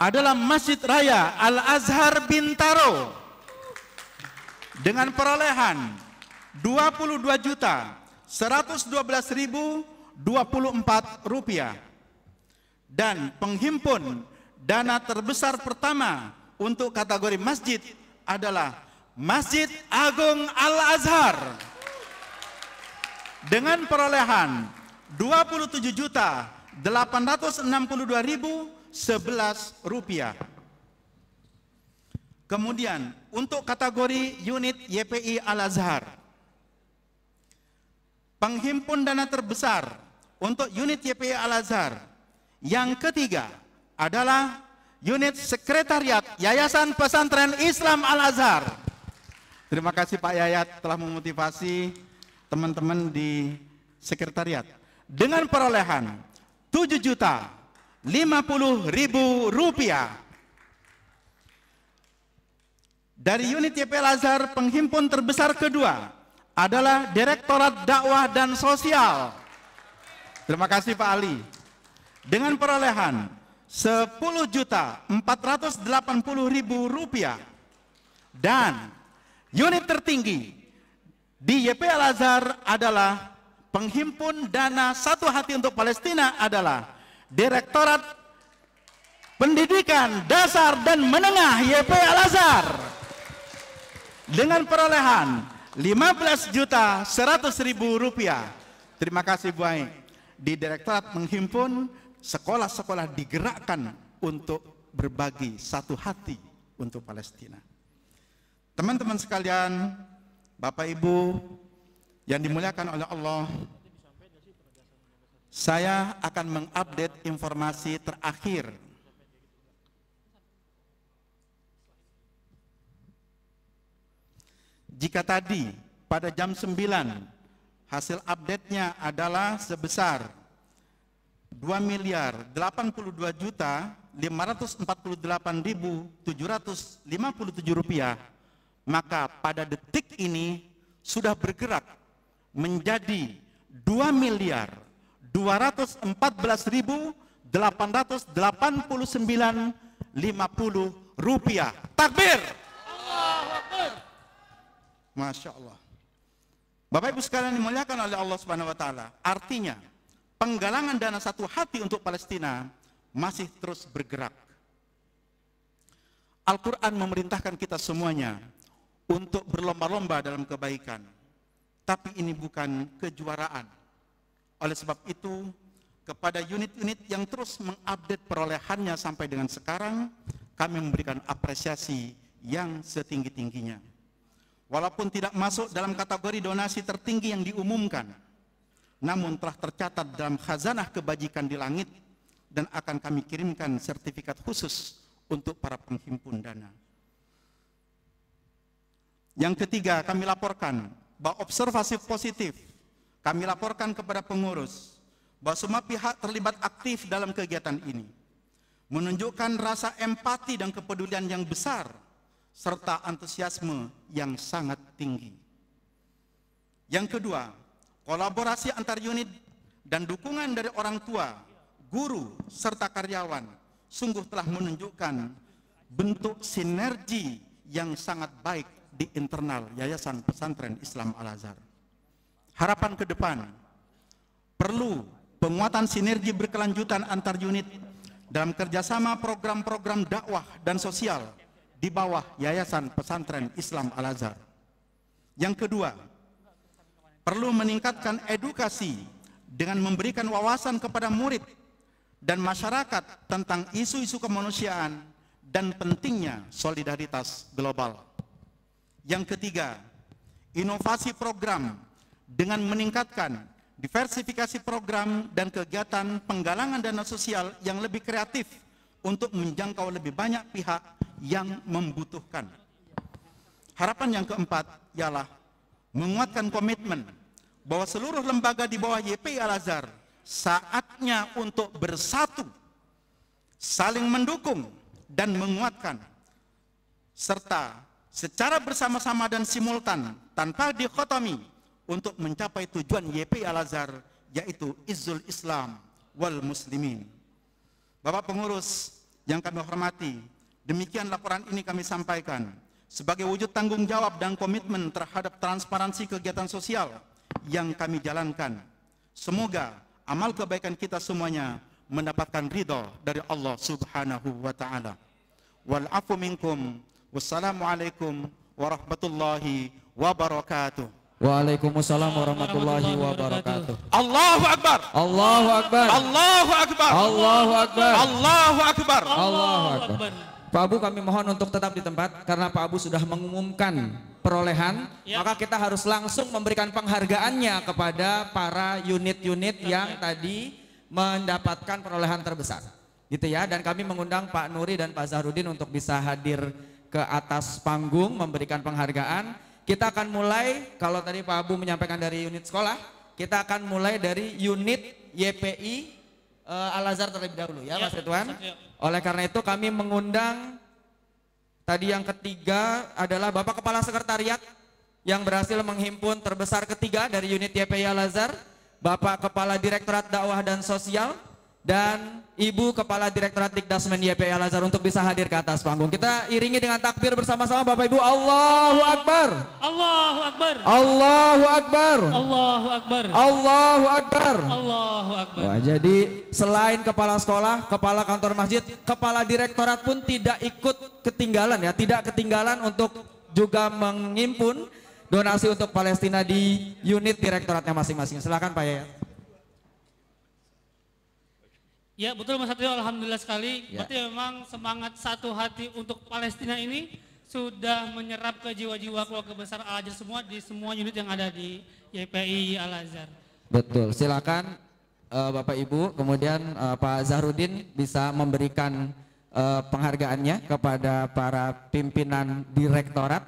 adalah Masjid Raya Al-Azhar Bintaro dengan perolehan Rp22.112.024. Dan penghimpun dana terbesar pertama untuk kategori masjid adalah Masjid Agung Al-Azhar dengan perolehan Rp27.862.011. Kemudian untuk kategori unit YPI Al-Azhar, penghimpun dana terbesar untuk unit YPI Al-Azhar yang ketiga adalah unit sekretariat Yayasan Pesantren Islam Al-Azhar. Terima kasih Pak Yayat telah memotivasi teman-teman di sekretariat dengan perolehan Rp7.050.000. Dari unit YP Al-Azhar, penghimpun terbesar kedua adalah Direktorat Dakwah dan Sosial. Terima kasih Pak Ali. Dengan perolehan Rp10.480.000. Dan unit tertinggi di YP Al-Azhar adalah penghimpun dana satu hati untuk Palestina adalah Direktorat Pendidikan Dasar dan Menengah YP Al-Azhar dengan perolehan Rp15.100.000. Terima kasih Bu Ai. Di Direktorat menghimpun, sekolah-sekolah digerakkan untuk berbagi satu hati untuk Palestina. Teman-teman sekalian, Bapak Ibu yang dimuliakan oleh Allah, saya akan mengupdate informasi terakhir. Jika tadi pada jam 9 hasil update-nya adalah sebesar Rp2.548.757, maka pada detik ini sudah bergerak menjadi Rp2.214.889.50. Takbir! Masya Allah. Bapak Ibu sekalian dimuliakan oleh Allah Subhanahu wa Ta'ala, artinya penggalangan dana satu hati untuk Palestina masih terus bergerak. Al-Quran memerintahkan kita semuanya untuk berlomba-lomba dalam kebaikan, tapi ini bukan kejuaraan. Oleh sebab itu, kepada unit-unit yang terus mengupdate perolehannya sampai dengan sekarang, kami memberikan apresiasi yang setinggi-tingginya. Walaupun tidak masuk dalam kategori donasi tertinggi yang diumumkan, namun telah tercatat dalam khazanah kebajikan di langit dan akan kami kirimkan sertifikat khusus untuk para penghimpun dana. Yang ketiga, kami laporkan bahwa observasi positif kami laporkan kepada pengurus bahwa semua pihak terlibat aktif dalam kegiatan ini, menunjukkan rasa empati dan kepedulian yang besar serta antusiasme yang sangat tinggi. Yang kedua, kolaborasi antar unit dan dukungan dari orang tua, guru, serta karyawan sungguh telah menunjukkan bentuk sinergi yang sangat baik di internal Yayasan Pesantren Islam Al-Azhar. Harapan ke depan, perlu penguatan sinergi berkelanjutan antar unit dalam kerjasama program-program dakwah dan sosial di bawah Yayasan Pesantren Islam Al-Azhar. Yang kedua, perlu meningkatkan edukasi dengan memberikan wawasan kepada murid dan masyarakat tentang isu-isu kemanusiaan dan pentingnya solidaritas global. Yang ketiga, inovasi program dengan meningkatkan diversifikasi program dan kegiatan penggalangan dana sosial yang lebih kreatif untuk menjangkau lebih banyak pihak yang membutuhkan. Harapan yang keempat ialah menguatkan komitmen bahwa seluruh lembaga di bawah YPI Al-Azhar saatnya untuk bersatu, saling mendukung dan menguatkan, serta secara bersama-sama dan simultan tanpa dikotomi untuk mencapai tujuan YPI Al-Azhar, yaitu Izzul Islam wal Muslimin. Bapak pengurus yang kami hormati, demikian laporan ini kami sampaikan sebagai wujud tanggung jawab dan komitmen terhadap transparansi kegiatan sosial yang kami jalankan. Semoga amal kebaikan kita semuanya mendapatkan ridha dari Allah Subhanahu wa Ta'ala. Wal afu minkum. Wassalamualaikum warahmatullahi wabarakatuh. Waalaikumsalam warahmatullahi wabarakatuh. Allahu Akbar. Allahu Akbar. Allahu Akbar. Allahu Akbar. Allahu Akbar. Allahu Akbar. Pak Abu, kami mohon untuk tetap di tempat karena Pak Abu sudah mengumumkan perolehan, maka kita harus langsung memberikan penghargaannya kepada para unit-unit yang tadi mendapatkan perolehan terbesar. Gitu ya, dan kami mengundang Pak Nuri dan Pak Zahrudin untuk bisa hadir ke atas panggung memberikan penghargaan. Kita akan mulai, kalau tadi Pak Abu menyampaikan dari unit sekolah, kita akan mulai dari unit YPI Al-Azhar terlebih dahulu ya, Mas Ridwan. Oleh karena itu kami mengundang Tadi yang ketiga adalah Bapak Kepala Sekretariat yang berhasil menghimpun terbesar ketiga dari unit YPI Al-Azhar, Bapak Kepala Direktorat Dakwah dan Sosial, dan Ibu Kepala Direktorat Dikdasmen YPI Al-Azhar untuk bisa hadir ke atas panggung. Kita iringi dengan takbir bersama-sama Bapak Ibu. Allahu Akbar. Allahu Akbar. Allahu Akbar. Allahu Akbar. Allahu Akbar. Allahu Akbar. Wah, jadi selain kepala sekolah, kepala kantor masjid, kepala direktorat pun tidak ikut ketinggalan ya, tidak ketinggalan untuk juga menghimpun donasi untuk Palestina di unit direktoratnya masing-masing. Silakan Pak Yayat. Ya betul Mas Satrio, alhamdulillah sekali. Ya. Berarti memang semangat satu hati untuk Palestina ini sudah menyerap ke jiwa-jiwa keluarga besar Al-Azhar semua di semua unit yang ada di YPI Al-Azhar. Betul, silakan Bapak Ibu, kemudian Pak Zahrudin bisa memberikan penghargaannya kepada para pimpinan direktorat.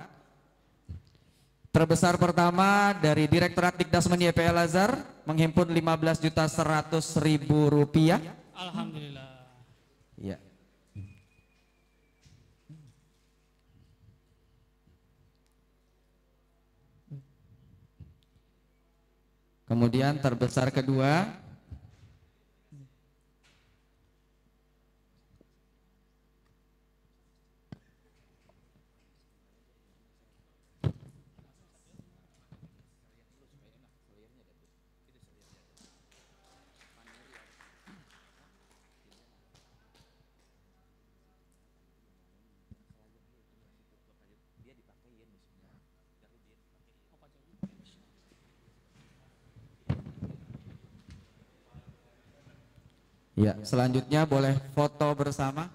Terbesar pertama dari Direktorat Dikdasmen YPI Al-Azhar menghimpun 15.100.000 rupiah. Alhamdulillah. Ya. Kemudian terbesar kedua ya, selanjutnya boleh foto bersama.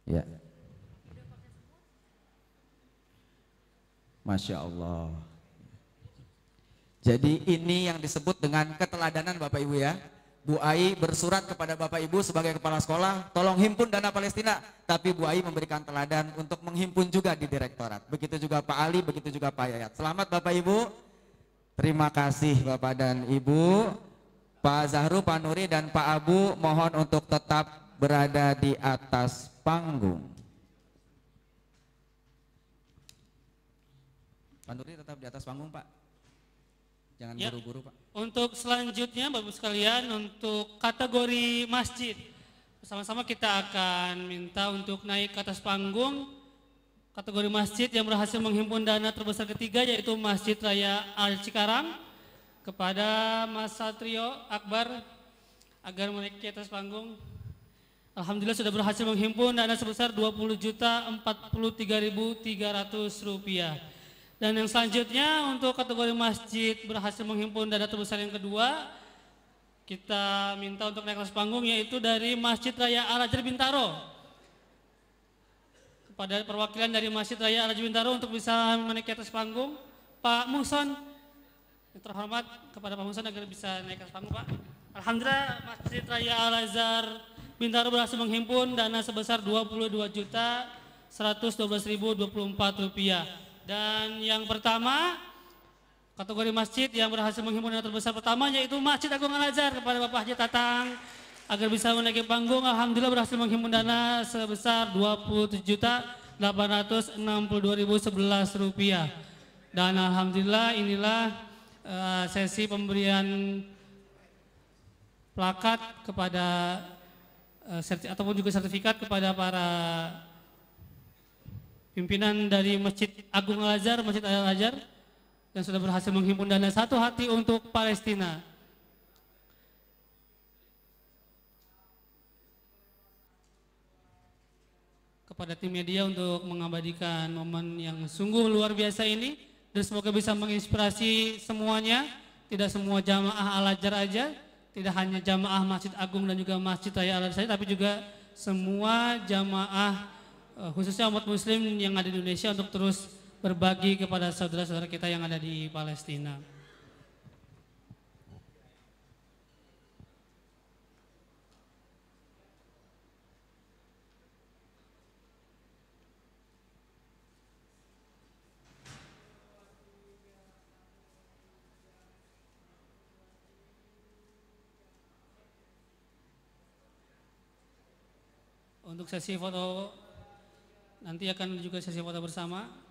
Ya. Masya Allah. Jadi ini yang disebut dengan keteladanan Bapak Ibu ya. Bu Ai bersurat kepada Bapak Ibu sebagai kepala sekolah, tolong himpun dana Palestina. Tapi Bu Ai memberikan teladan untuk menghimpun juga di direktorat. Begitu juga Pak Ali, begitu juga Pak Yayat. Selamat Bapak Ibu. Terima kasih Bapak dan Ibu. Pak Zahru, Pak Nuri, dan Pak Abu mohon untuk tetap berada di atas panggung. Pak Nuri tetap di atas panggung Pak. Jangan buru-buru Pak. Untuk selanjutnya Bapak sekalian, untuk kategori masjid, bersama-sama kita akan minta untuk naik ke atas panggung kategori masjid yang berhasil menghimpun dana terbesar ketiga, yaitu Masjid Raya Al Cikarang. Kepada Mas Satrio Akbar agar naik ke atas panggung. Alhamdulillah sudah berhasil menghimpun dana sebesar Rp20.043.300. Dan yang selanjutnya untuk kategori masjid berhasil menghimpun dana terbesar yang kedua, kita minta untuk naik kelas panggung, yaitu dari Masjid Raya Al-Azhar Bintaro. Kepada perwakilan dari Masjid Raya Al-Azhar Bintaro untuk bisa menaiki atas panggung, Pak Muhson. Yang terhormat kepada Pak Muhson agar bisa naik atas panggung Pak. Alhamdulillah Masjid Raya Al-Azhar Bintaro berhasil menghimpun dana sebesar Rp22.112.024. Dan yang pertama, kategori masjid yang berhasil menghimpun dana terbesar pertama, yaitu Masjid Agung Al-Azhar, kepada Bapak Haji Tatang agar bisa menaiki panggung. Alhamdulillah berhasil menghimpun dana sebesar Rp27.862.011. Dan alhamdulillah inilah sesi pemberian plakat kepada ataupun juga sertifikat kepada para pimpinan dari Masjid Agung Al-Azhar, Masjid Al-Azhar, yang sudah berhasil menghimpun dana satu hati untuk Palestina. Kepada tim media untuk mengabadikan momen yang sungguh luar biasa ini, dan semoga bisa menginspirasi semuanya, tidak semua jamaah Al-Azhar aja, tidak hanya jamaah Masjid Agung dan juga Masjid Raya Al-Azhar, tapi juga semua jamaah khususnya umat muslim yang ada di Indonesia untuk terus berbagi kepada saudara-saudara kita yang ada di Palestina. Untuk sesi foto nanti akan juga sesi foto bersama.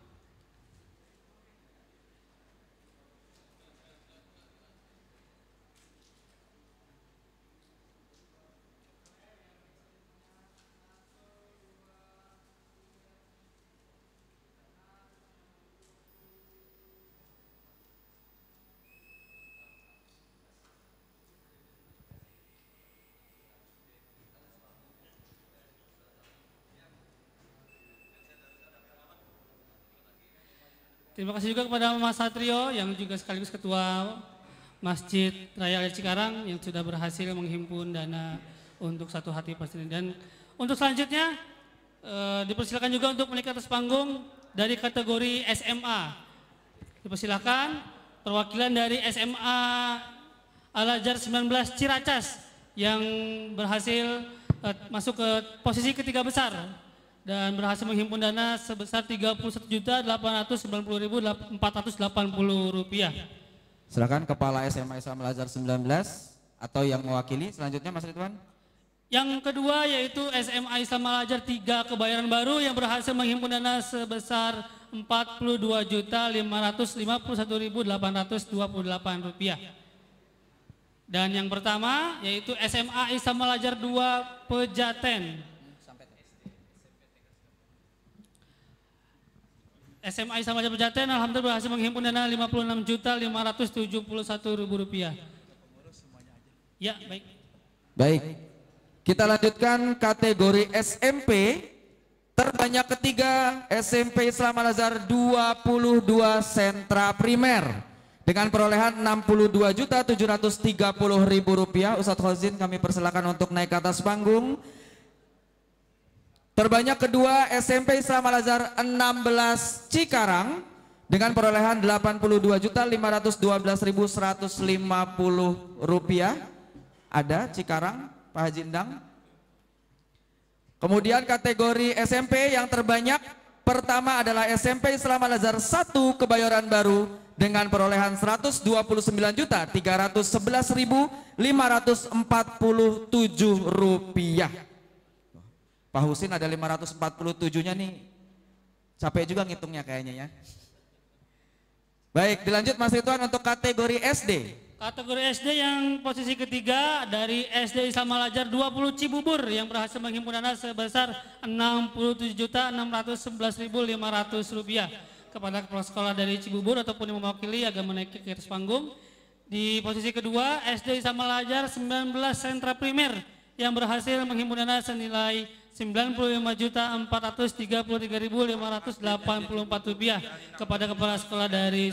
Terima kasih juga kepada Mas Satrio yang juga sekaligus Ketua Masjid Raya Al Cikarang yang sudah berhasil menghimpun dana untuk Satu Hati Palestina. Dan untuk selanjutnya dipersilakan juga untuk menaiki atas panggung dari kategori SMA. Dipersilakan perwakilan dari SMA Al-Azhar 19 Ciracas yang berhasil masuk ke posisi ketiga besar dan berhasil menghimpun dana sebesar Rp31.890.480. Silakan Kepala SMA Islam Al-Azhar 19 atau yang mewakili selanjutnya Mas Ridwan. Yang kedua yaitu SMA Islam Al-Azhar 3 Kebayoran Baru yang berhasil menghimpun dana sebesar Rp42.551.828. Dan yang pertama yaitu SMA Islam Al-Azhar 2 Pejaten. SMA Islam Al-Azhar Pejaten alhamdulillah berhasil menghimpun dana Rp56.571.000. Ya, baik. Baik. Kita lanjutkan kategori SMP. Terbanyak ketiga SMP Islam Al-Azhar 22 sentra primer dengan perolehan Rp62.730.000. Ustadz Khozin kami persilakan untuk naik ke atas panggung. Terbanyak kedua SMP Islam Al-Azhar 16 Cikarang dengan perolehan Rp82.512.150. Ada Cikarang, Pak Haji Endang. Kemudian kategori SMP yang terbanyak pertama adalah SMP Islam Al-Azhar 1 Kebayoran Baru dengan perolehan Rp121.311.547. Pak Husin ada 547-nya nih. Capek juga ngitungnya kayaknya ya. Baik, dilanjut Mas Ridwan untuk kategori SD. Kategori SD yang posisi ketiga dari SD Islam Al-Azhar 20 Cibubur yang berhasil menghimpun dana sebesar Rp67.611.500 kepada kepala sekolah dari Cibubur ataupun yang mewakili agar menaiki ke atas panggung. Di posisi kedua SD Islam Al-Azhar 19 sentra primer yang berhasil menghimpun dana senilai Rp95.433.584 kepada kepala sekolah dari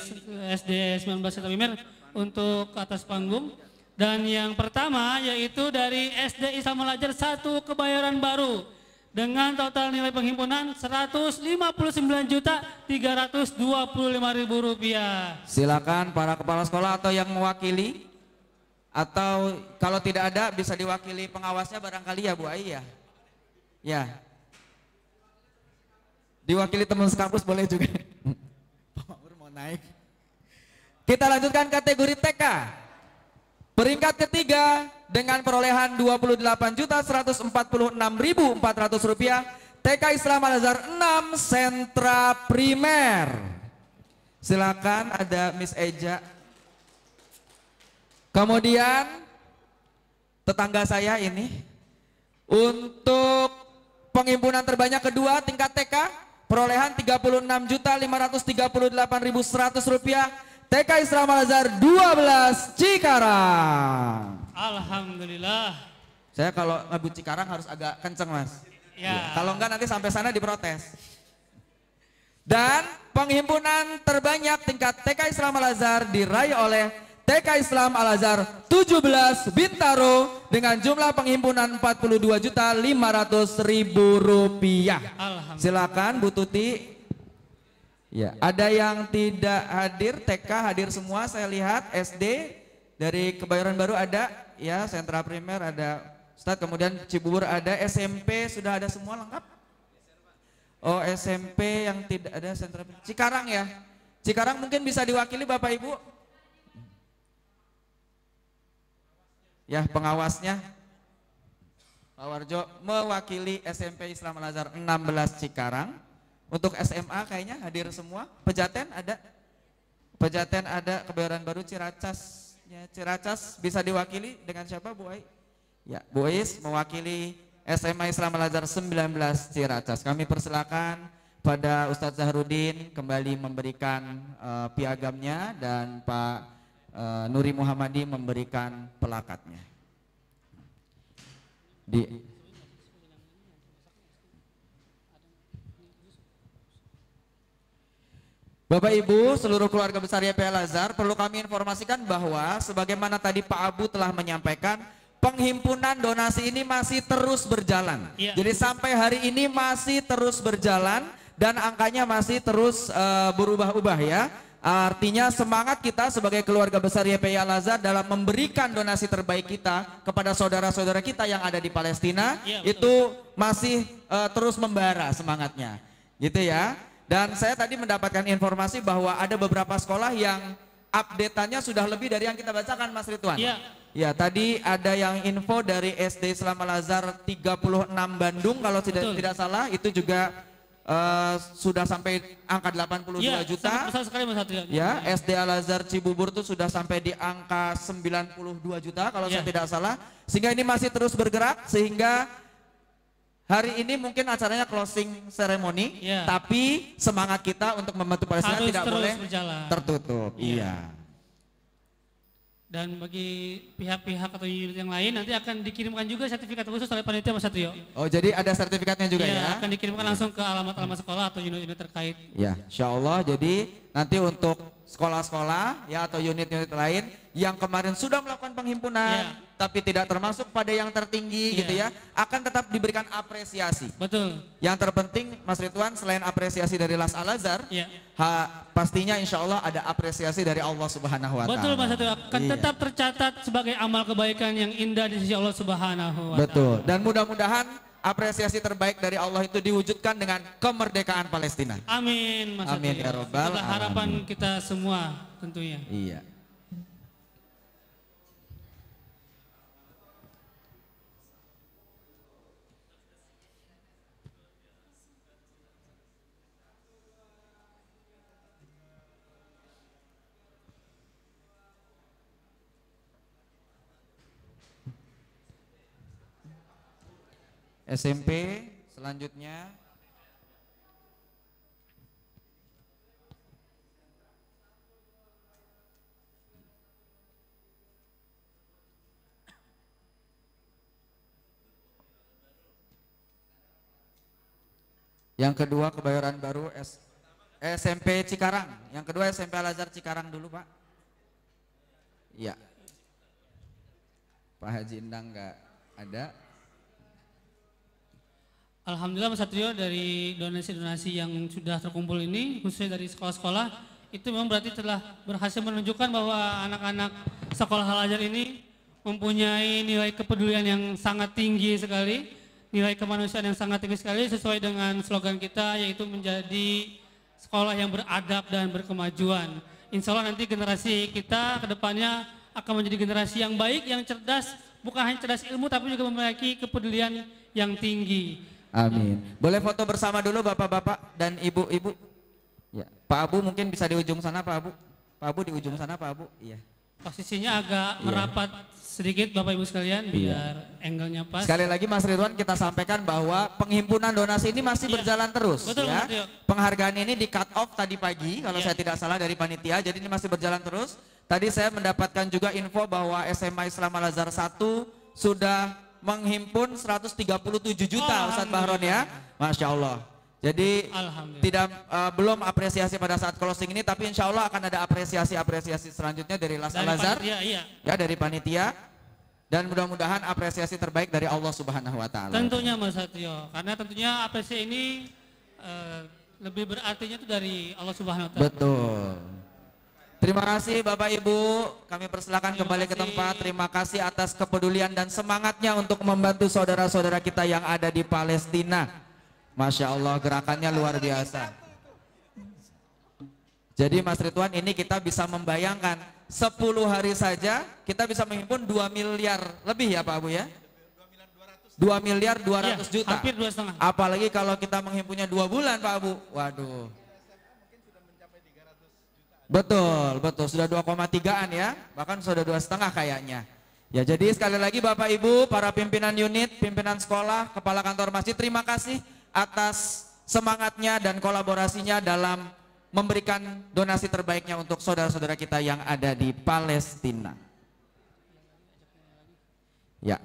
SD 19 sentra primer untuk ke atas panggung. Dan yang pertama yaitu dari SD Islam Al-Azhar 1 Kebayoran Baru dengan total nilai penghimpunan Rp159.325.000. Silakan para kepala sekolah atau yang mewakili, atau kalau tidak ada bisa diwakili pengawasnya barangkali ya Bu Ai ya. Ya. Diwakili teman sekampus boleh juga. Pak Makmur mau naik. Kita lanjutkan kategori TK. Peringkat ketiga dengan perolehan Rp28.146.400 TK Islam Al-Azhar 6 sentra primer. Silakan ada Miss Eja. Kemudian tetangga saya ini untuk penghimpunan terbanyak kedua tingkat TK perolehan Rp36.538.100 TK Islam Al-Azhar 12 Cikarang. Alhamdulillah. Saya kalau ngebut Cikarang harus agak kenceng Mas. Ya. Kalau enggak nanti sampai sana diprotes. Dan penghimpunan terbanyak tingkat TK Islam Al-Azhar diraih oleh TK Islam Al-Azhar 17 Bintaro dengan jumlah penghimpunan Rp42.500.000. Silakan Bu Tuti. Ya, ada yang tidak hadir, TK hadir semua saya lihat, SD dari Kebayoran Baru ada, ya sentra primer ada Ustadz, kemudian Cibubur ada, SMP sudah ada semua lengkap. Oh SMP yang tidak ada sentra primer, Cikarang ya, Cikarang mungkin bisa diwakili Bapak Ibu. Ya pengawasnya. Pak Warjo mewakili SMP Islam Al-Azhar 16 Cikarang. Untuk SMA kayaknya hadir semua. Pejaten ada? Pejaten ada, Kebayoran Baru Ciracas. Ya, Ciracas bisa diwakili dengan siapa Bu Ai? Ya, Bu Ais mewakili SMA Islam Al-Azhar 19 Ciracas. Kami persilakan pada Ustadz Zahrudin kembali memberikan piagamnya dan Pak Nuri Muhammadi memberikan pelakatnya. Bapak Ibu, seluruh keluarga besar YP Al-Azhar, perlu kami informasikan bahwa sebagaimana tadi Pak Abu telah menyampaikan, penghimpunan donasi ini masih terus berjalan. Ya. Jadi sampai hari ini masih terus berjalan dan angkanya masih terus berubah-ubah ya. Artinya semangat kita sebagai keluarga besar YPI Al-Azhar dalam memberikan donasi terbaik kita kepada saudara-saudara kita yang ada di Palestina ya, itu masih terus membara semangatnya. Gitu ya. Dan saya tadi mendapatkan informasi bahwa ada beberapa sekolah yang update-annya sudah lebih dari yang kita bacakan Mas Ridwan. Iya. Ya, tadi ada yang info dari SD Islam Al-Azhar 36 Bandung kalau tidak salah, itu juga sudah sampai angka 82 ya, juta. Besar sekali Mas Satrio. Ya, SD Al-Azhar Cibubur itu sudah sampai di angka 92 juta kalau saya tidak salah. Sehingga ini masih terus bergerak sehingga hari ini mungkin acaranya closing ceremony, tapi semangat kita untuk membantu Palestina tidak boleh tertutup. Iya. Dan bagi pihak-pihak atau unit yang lain nanti akan dikirimkan juga sertifikat khusus oleh panitia Mas Satrio. Oh, jadi ada sertifikatnya juga ya? Akan dikirimkan langsung ke alamat-alamat sekolah atau unit-unit terkait. Ya, insya Allah. Jadi nanti untuk sekolah-sekolah ya atau unit-unit lain yang kemarin sudah melakukan penghimpunan tapi tidak termasuk pada yang tertinggi gitu ya, akan tetap diberikan apresiasi. Betul. Yang terpenting Mas Ridwan selain apresiasi dari Las Al-Azhar, pastinya insya Allah ada apresiasi dari Allah Subhanahu Wa Taala. Betul Mas Ridwan, akan tetap tercatat sebagai amal kebaikan yang indah di sisi Allah Subhanahu Wa Taala. Betul. Dan mudah-mudahan apresiasi terbaik dari Allah itu diwujudkan dengan kemerdekaan Palestina. Amin Mas Amin ya Rabbal. Itulah harapan kita semua tentunya. Iya. SMP selanjutnya yang kedua Kebayoran Baru SMP Cikarang, yang kedua SMP Al-Azhar Cikarang dulu Pak. Iya. Pak Haji Endang nggak ada. Alhamdulillah Mas Satrio, dari donasi-donasi yang sudah terkumpul ini khususnya dari sekolah-sekolah itu memang berarti telah berhasil menunjukkan bahwa anak-anak sekolah Al-Azhar ini mempunyai nilai kepedulian yang sangat tinggi sekali, nilai kemanusiaan yang sangat tinggi sekali sesuai dengan slogan kita yaitu menjadi sekolah yang beradab dan berkemajuan. Insya Allah nanti generasi kita ke depannya akan menjadi generasi yang baik, yang cerdas, bukan hanya cerdas ilmu tapi juga memiliki kepedulian yang tinggi. Amin. Boleh foto bersama dulu bapak-bapak dan ibu-ibu. Ya, Pak Abu mungkin bisa di ujung sana Pak Abu. Pak Abu di ujung sana Pak Abu. Iya. Posisinya agak merapat sedikit Bapak Ibu sekalian biar angle-nya pas. Sekali lagi Mas Ridwan kita sampaikan bahwa penghimpunan donasi ini masih berjalan terus. Betul, ya. Penghargaan ini di cut off tadi pagi kalau saya tidak salah dari panitia. Jadi ini masih berjalan terus. Tadi saya mendapatkan juga info bahwa SMA Islam Al-Azhar 1 sudah menghimpun 137 juta Ustadz Bahron ya, Masya Allah. Jadi tidak belum apresiasi pada saat closing ini, tapi insya Allah akan ada apresiasi selanjutnya dari Las Al-Azhar, ya dari panitia, dan mudah-mudahan apresiasi terbaik dari Allah Subhanahu Wa Taala. Tentunya Mas Satrio, karena tentunya apresiasi ini lebih berartinya itu dari Allah Subhanahu Wa Taala. Betul. Terima kasih Bapak Ibu, kami persilakan kembali ke tempat. Terima kasih atas kepedulian dan semangatnya untuk membantu saudara-saudara kita yang ada di Palestina. Masya Allah, gerakannya luar biasa. Jadi Mas Ridwan, ini kita bisa membayangkan 10 hari saja kita bisa menghimpun 2 miliar lebih ya Pak Abu ya? 2 miliar 200 juta. Hampir 2,5. Apalagi kalau kita menghimpunnya 2 bulan Pak Abu. Waduh. Betul, betul. Sudah 2,3-an ya. Bahkan sudah 2,5 kayaknya. Ya, jadi sekali lagi Bapak Ibu, para pimpinan unit, pimpinan sekolah, kepala kantor masjid, terima kasih atas semangatnya dan kolaborasinya dalam memberikan donasi terbaiknya untuk saudara-saudara kita yang ada di Palestina. Ya.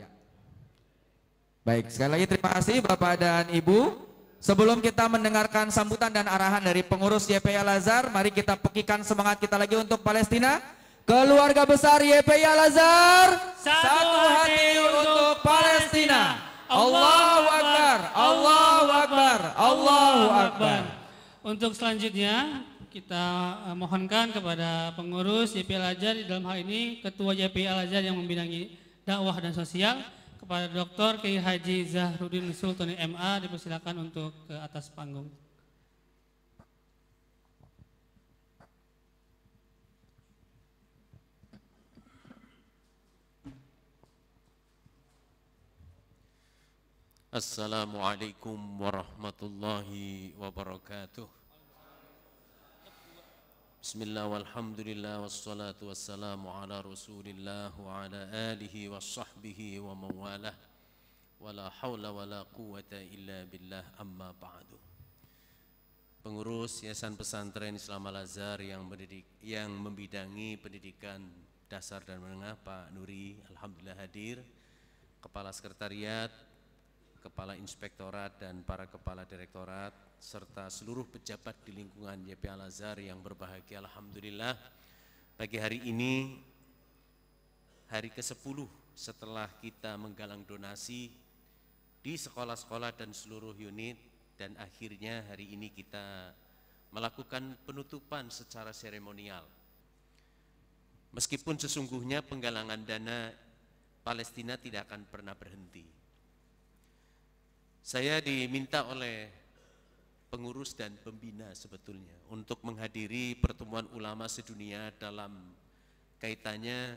Baik, sekali lagi terima kasih Bapak dan Ibu. Sebelum kita mendengarkan sambutan dan arahan dari pengurus YPI Al-Azhar, mari kita pekikan semangat kita lagi untuk Palestina. Keluarga besar YPI Al-Azhar, satu hati untuk Palestina. Allahu Akbar, Allahu Akbar, Allahu Akbar. Untuk selanjutnya kita mohonkan kepada pengurus YPI Al-Azhar, dalam hal ini Ketua YPI Al-Azhar yang membidangi dakwah dan sosial, kepada Dr. Kiai Haji Zahruddin Sultani MA, dipersilakan untuk ke atas panggung. Assalamualaikum warahmatullahi wabarakatuh. Bismillah walhamdulillah wassalatu wassalamu ala rasulillah wa ala alihi wa sahbihi wa mawalah wa la hawla wa la quwata illa billah amma ba'du. Pengurus Yayasan Pesantren Islam Al-Azhar yang membidangi pendidikan dasar dan menengah Pak Nuri alhamdulillah hadir, Kepala Sekretariat, Kepala Inspektorat dan para Kepala Direktorat serta seluruh pejabat di lingkungan YPI Al-Azhar yang berbahagia. Alhamdulillah pagi hari ini hari ke-10 setelah kita menggalang donasi di sekolah-sekolah dan seluruh unit, dan akhirnya hari ini kita melakukan penutupan secara seremonial. Meskipun sesungguhnya penggalangan dana Palestina tidak akan pernah berhenti. Saya diminta oleh pengurus dan pembina sebetulnya untuk menghadiri pertemuan ulama sedunia dalam kaitannya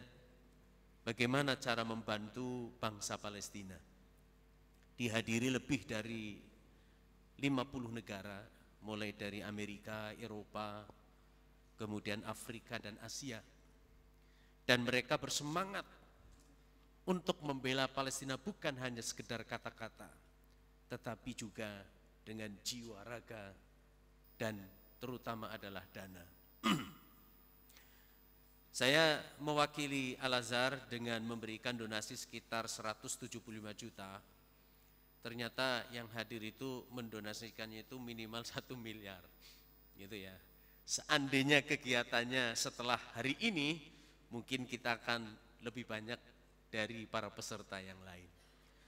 bagaimana cara membantu bangsa Palestina. Dihadiri lebih dari 50 negara, mulai dari Amerika, Eropa, kemudian Afrika dan Asia. Dan mereka bersemangat untuk membela Palestina bukan hanya sekedar kata-kata, tetapi juga dengan jiwa, raga, dan terutama adalah dana. Saya mewakili Al-Azhar dengan memberikan donasi sekitar 175 juta. Ternyata yang hadir itu mendonasikannya itu minimal 1 miliar. Gitu ya. Seandainya kegiatannya setelah hari ini, mungkin kita akan lebih banyak dari para peserta yang lain.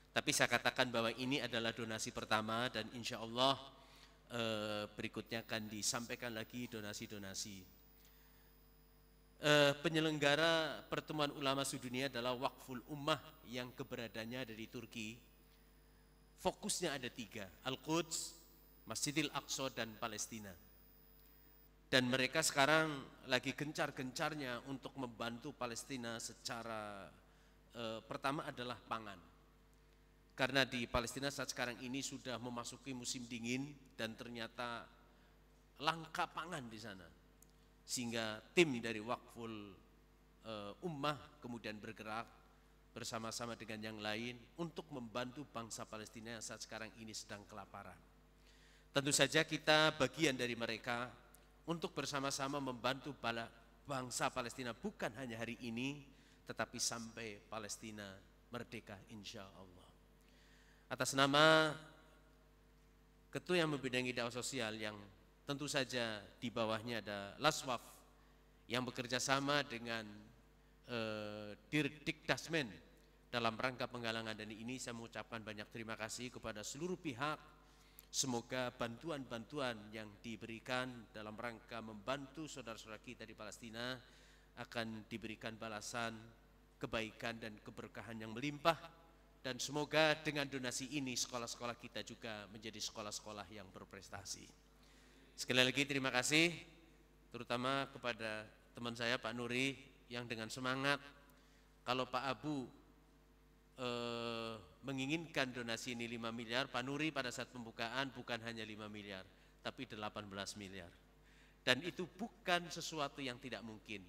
Tapi saya katakan bahwa ini adalah donasi pertama dan insya Allah berikutnya akan disampaikan lagi donasi-donasi. Penyelenggara pertemuan ulama sedunia adalah Waqful Ummah yang keberadaannya ada di Turki. Fokusnya ada 3, Al-Quds, Masjidil Aqsa dan Palestina. Dan mereka sekarang lagi gencar-gencarnya untuk membantu Palestina secara pertama adalah pangan. Karena di Palestina saat sekarang ini sudah memasuki musim dingin dan ternyata langka pangan di sana. Sehingga tim dari Waqful Ummah kemudian bergerak bersama-sama dengan yang lain untuk membantu bangsa Palestina yang saat sekarang ini sedang kelaparan. Tentu saja kita bagian dari mereka untuk bersama-sama membantu bangsa Palestina bukan hanya hari ini, tetapi sampai Palestina merdeka insya Allah. Atas nama Ketua yang membidangi dakwah sosial yang tentu saja di bawahnya ada Laswaf yang bekerja sama dengan Dirdikdasmen dalam rangka penggalangan dana ini, saya mengucapkan banyak terima kasih kepada seluruh pihak. Semoga bantuan-bantuan yang diberikan dalam rangka membantu saudara-saudara kita di Palestina akan diberikan balasan kebaikan dan keberkahan yang melimpah. Dan semoga dengan donasi ini sekolah-sekolah kita juga menjadi sekolah-sekolah yang berprestasi. Sekali lagi terima kasih, terutama kepada teman saya Pak Nuri yang dengan semangat. Kalau Pak Abu menginginkan donasi ini 5 miliar, Pak Nuri pada saat pembukaan bukan hanya 5 miliar, tapi 18 miliar. Dan itu bukan sesuatu yang tidak mungkin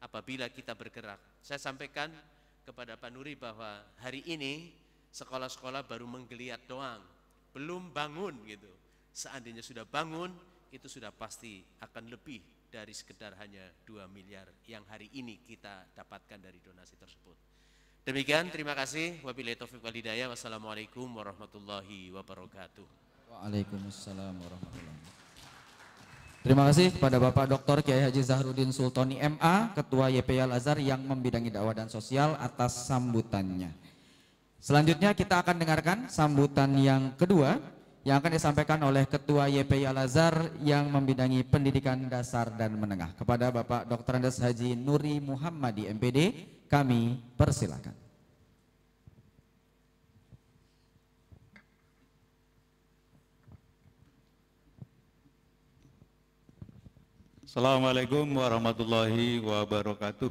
apabila kita bergerak. Saya sampaikan kepada Pak Nuri bahwa hari ini sekolah-sekolah baru menggeliat doang, belum bangun gitu. Seandainya sudah bangun, itu sudah pasti akan lebih dari sekedar hanya 2 miliar yang hari ini kita dapatkan dari donasi tersebut. Demikian, terima kasih. Wabillahi taufiq wal hidayah. Wassalamualaikum warahmatullahi wabarakatuh. Waalaikumsalam warahmatullahi wabarakatuh. Terima kasih kepada Bapak Dr. Kiai Haji Zahruddin Sultoni MA, Ketua YPI Al-Azhar yang membidangi dakwah dan sosial atas sambutannya. Selanjutnya kita akan dengarkan sambutan yang kedua yang akan disampaikan oleh Ketua YPI Al-Azhar yang membidangi pendidikan dasar dan menengah. Kepada Bapak Dr. Andes Haji Nuri Muhammadi MPD, kami persilakan. Assalamualaikum warahmatullahi wabarakatuh.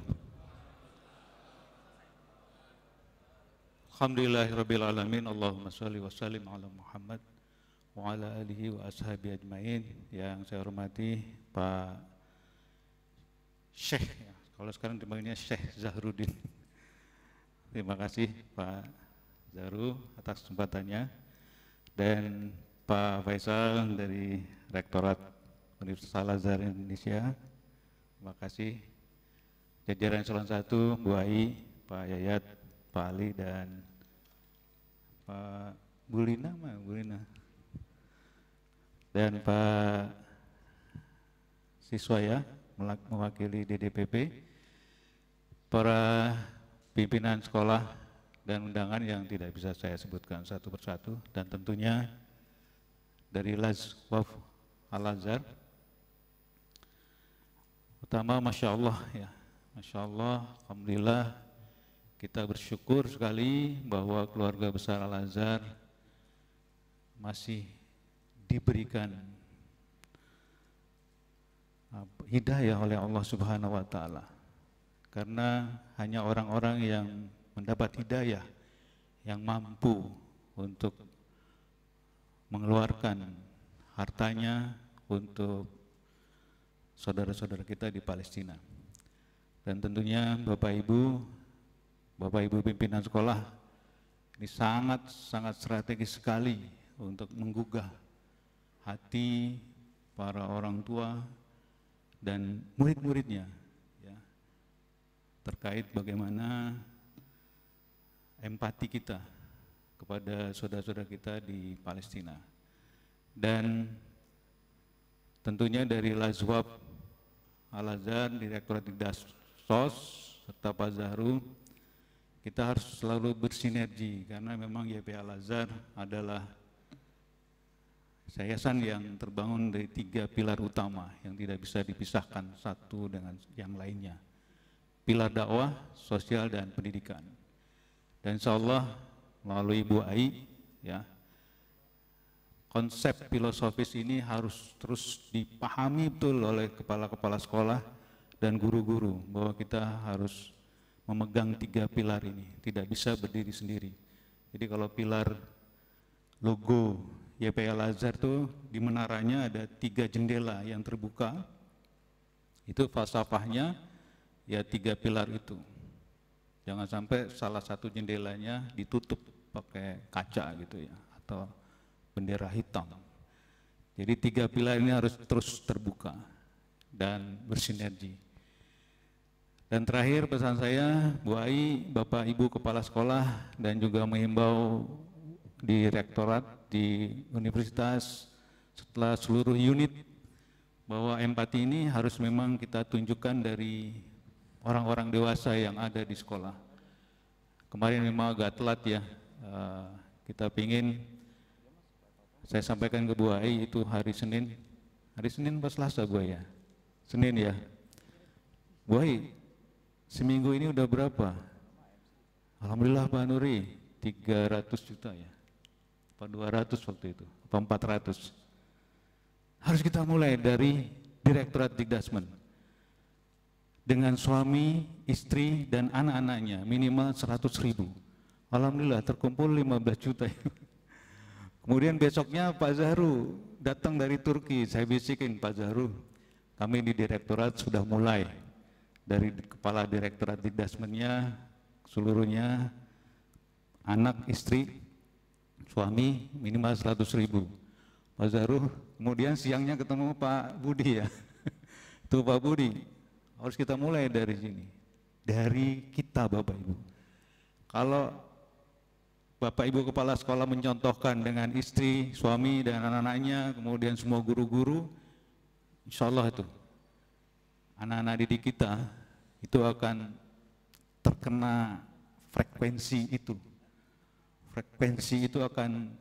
Alhamdulillahirabbil alamin. Allahumma shalli wa sallim ala Muhammad wa ala alihi wa ashabi ajmain. Yang saya hormati Pak Syekh, ya, kalau sekarang dipanggilnya Syekh Zahruddin. Terima kasih Pak Zahru atas kesempatannya, dan Pak Faisal dari Rektorat Universitas Al-Azhar Indonesia. Terima kasih jajaran Eselon 1, Bu Ai, Pak Yayat, Pak Ali, dan Pak Bulina, dan Pak Siswa ya, mewakili DDPP, para pimpinan sekolah dan undangan yang tidak bisa saya sebutkan satu persatu, dan tentunya dari Lazwaf Al-Azhar. Pertama, Masya Allah ya, Masya Allah, Alhamdulillah, kita bersyukur sekali bahwa keluarga besar Al-Azhar masih diberikan hidayah oleh Allah Subhanahu wa Ta'ala, karena hanya orang-orang yang mendapat hidayah yang mampu untuk mengeluarkan hartanya untuk saudara-saudara kita di Palestina. Dan tentunya Bapak Ibu pimpinan sekolah ini sangat strategis sekali untuk menggugah hati para orang tua dan murid-muridnya ya, terkait bagaimana empati kita kepada saudara-saudara kita di Palestina. Dan tentunya dari Lazwab Al-Azhar, Direktorat Dikdas SOS, serta Pak Zahru, kita harus selalu bersinergi, karena memang YPI Al-Azhar adalah yayasan yang terbangun dari 3 pilar utama yang tidak bisa dipisahkan satu dengan yang lainnya. Pilar dakwah, sosial, dan pendidikan. Dan insya Allah melalui Bu Ai, ya, konsep filosofis ini harus terus dipahami betul oleh kepala-kepala sekolah dan guru-guru, bahwa kita harus memegang 3 pilar ini, tidak bisa berdiri sendiri. Jadi kalau pilar logo YPI Al-Azhar itu di menaranya ada 3 jendela yang terbuka, itu falsafahnya ya 3 pilar itu. Jangan sampai salah satu jendelanya ditutup pakai kaca gitu ya, atau bendera hitam. Jadi 3 pilar ini harus terus terbuka dan bersinergi. Dan terakhir pesan saya, Bu Ai, Bapak Ibu Kepala Sekolah, dan juga mengimbau di rektorat, di universitas, setelah seluruh unit, bahwa empati ini harus memang kita tunjukkan dari orang-orang dewasa yang ada di sekolah. Kemarin memang agak telat ya, kita pingin, saya sampaikan ke Bu Ai itu hari Senin pas Selasa Bu Ai ya? Senin ya? Bu Ai, seminggu ini udah berapa? Alhamdulillah Pak Nuri, 300 juta ya, apa 200 waktu itu, apa 400. Harus kita mulai dari Direktorat Dikdasmen, dengan suami, istri, dan anak-anaknya minimal 100.000. Alhamdulillah terkumpul 15 juta. Kemudian besoknya Pak Zahru datang dari Turki, saya bisikin, Pak Zahru, kami di direktorat sudah mulai dari kepala direktorat Dikdasmennya, seluruhnya, anak, istri, suami minimal 100.000. Pak Zahru, kemudian siangnya ketemu Pak Budi ya. Tuh Pak Budi, harus kita mulai dari sini, dari kita Bapak Ibu. Kalau Bapak Ibu Kepala Sekolah mencontohkan dengan istri, suami, dan anak-anaknya, kemudian semua guru-guru, insya Allah itu anak-anak didik kita itu akan terkena frekuensi itu. Frekuensi itu akan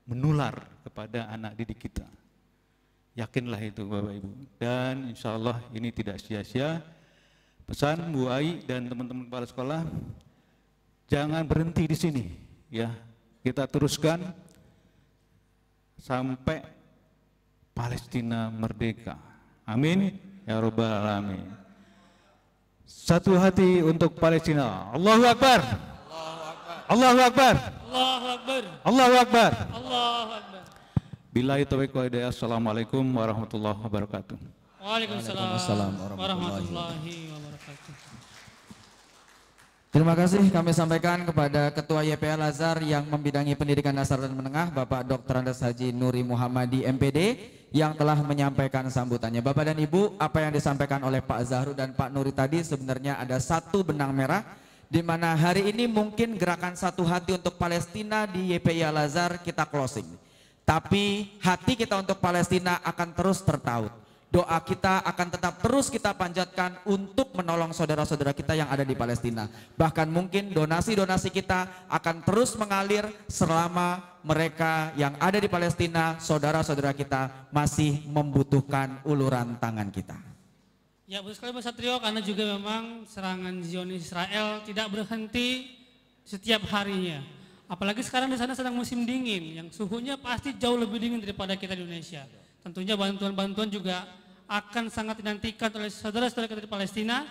menular kepada anak didik kita. Yakinlah itu Bapak Ibu. Dan insya Allah ini tidak sia-sia. Pesan Bu Ai dan teman-teman kepala sekolah, jangan berhenti di sini. Ya, kita teruskan sampai Palestina merdeka. Amin ya rabbal alamin. Satu hati untuk Palestina. Allahu Akbar. Allahu Akbar. Allahu Akbar. Allahu Akbar. Allahu Akbar. Billahi taufiq wal hidayah. Assalamualaikum warahmatullahi wabarakatuh. Waalaikumsalam warahmatullahi wabarakatuh. Terima kasih kami sampaikan kepada Ketua YP Al-Azhar yang membidangi pendidikan dasar dan menengah, Bapak Dr. Andes Haji Nuri Muhammadi MPD, yang telah menyampaikan sambutannya. Bapak dan Ibu, apa yang disampaikan oleh Pak Zahru dan Pak Nuri tadi sebenarnya ada satu benang merah, di mana hari ini mungkin gerakan satu hati untuk Palestina di YPI Al-Azhar kita closing. Tapi hati kita untuk Palestina akan terus tertaut. Doa kita akan tetap terus kita panjatkan untuk menolong saudara-saudara kita yang ada di Palestina. Bahkan mungkin donasi-donasi kita akan terus mengalir selama mereka yang ada di Palestina, saudara-saudara kita masih membutuhkan uluran tangan kita. Ya betul sekali Mas Satrio, karena juga memang serangan Zionis Israel tidak berhenti setiap harinya. Apalagi sekarang di sana sedang musim dingin yang suhunya pasti jauh lebih dingin daripada kita di Indonesia. Tentunya bantuan-bantuan juga akan sangat dinantikan oleh saudara-saudara kita di Palestina.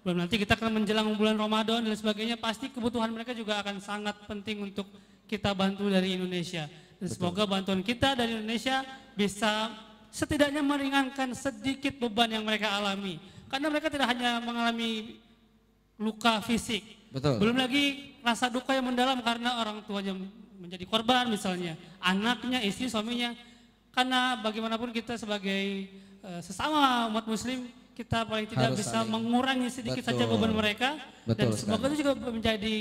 Belum nanti kita akan menjelang bulan Ramadan dan sebagainya, pasti kebutuhan mereka juga akan sangat penting untuk kita bantu dari Indonesia. Dan semoga bantuan kita dari Indonesia bisa setidaknya meringankan sedikit beban yang mereka alami. Karena mereka tidak hanya mengalami luka fisik, belum lagi rasa duka yang mendalam karena orang tuanya menjadi korban misalnya, anaknya, istri, suaminya. Karena bagaimanapun kita sebagai sesama umat muslim, kita paling tidak harus bisa mengurangi sedikit saja beban mereka. Dan semoga itu juga menjadi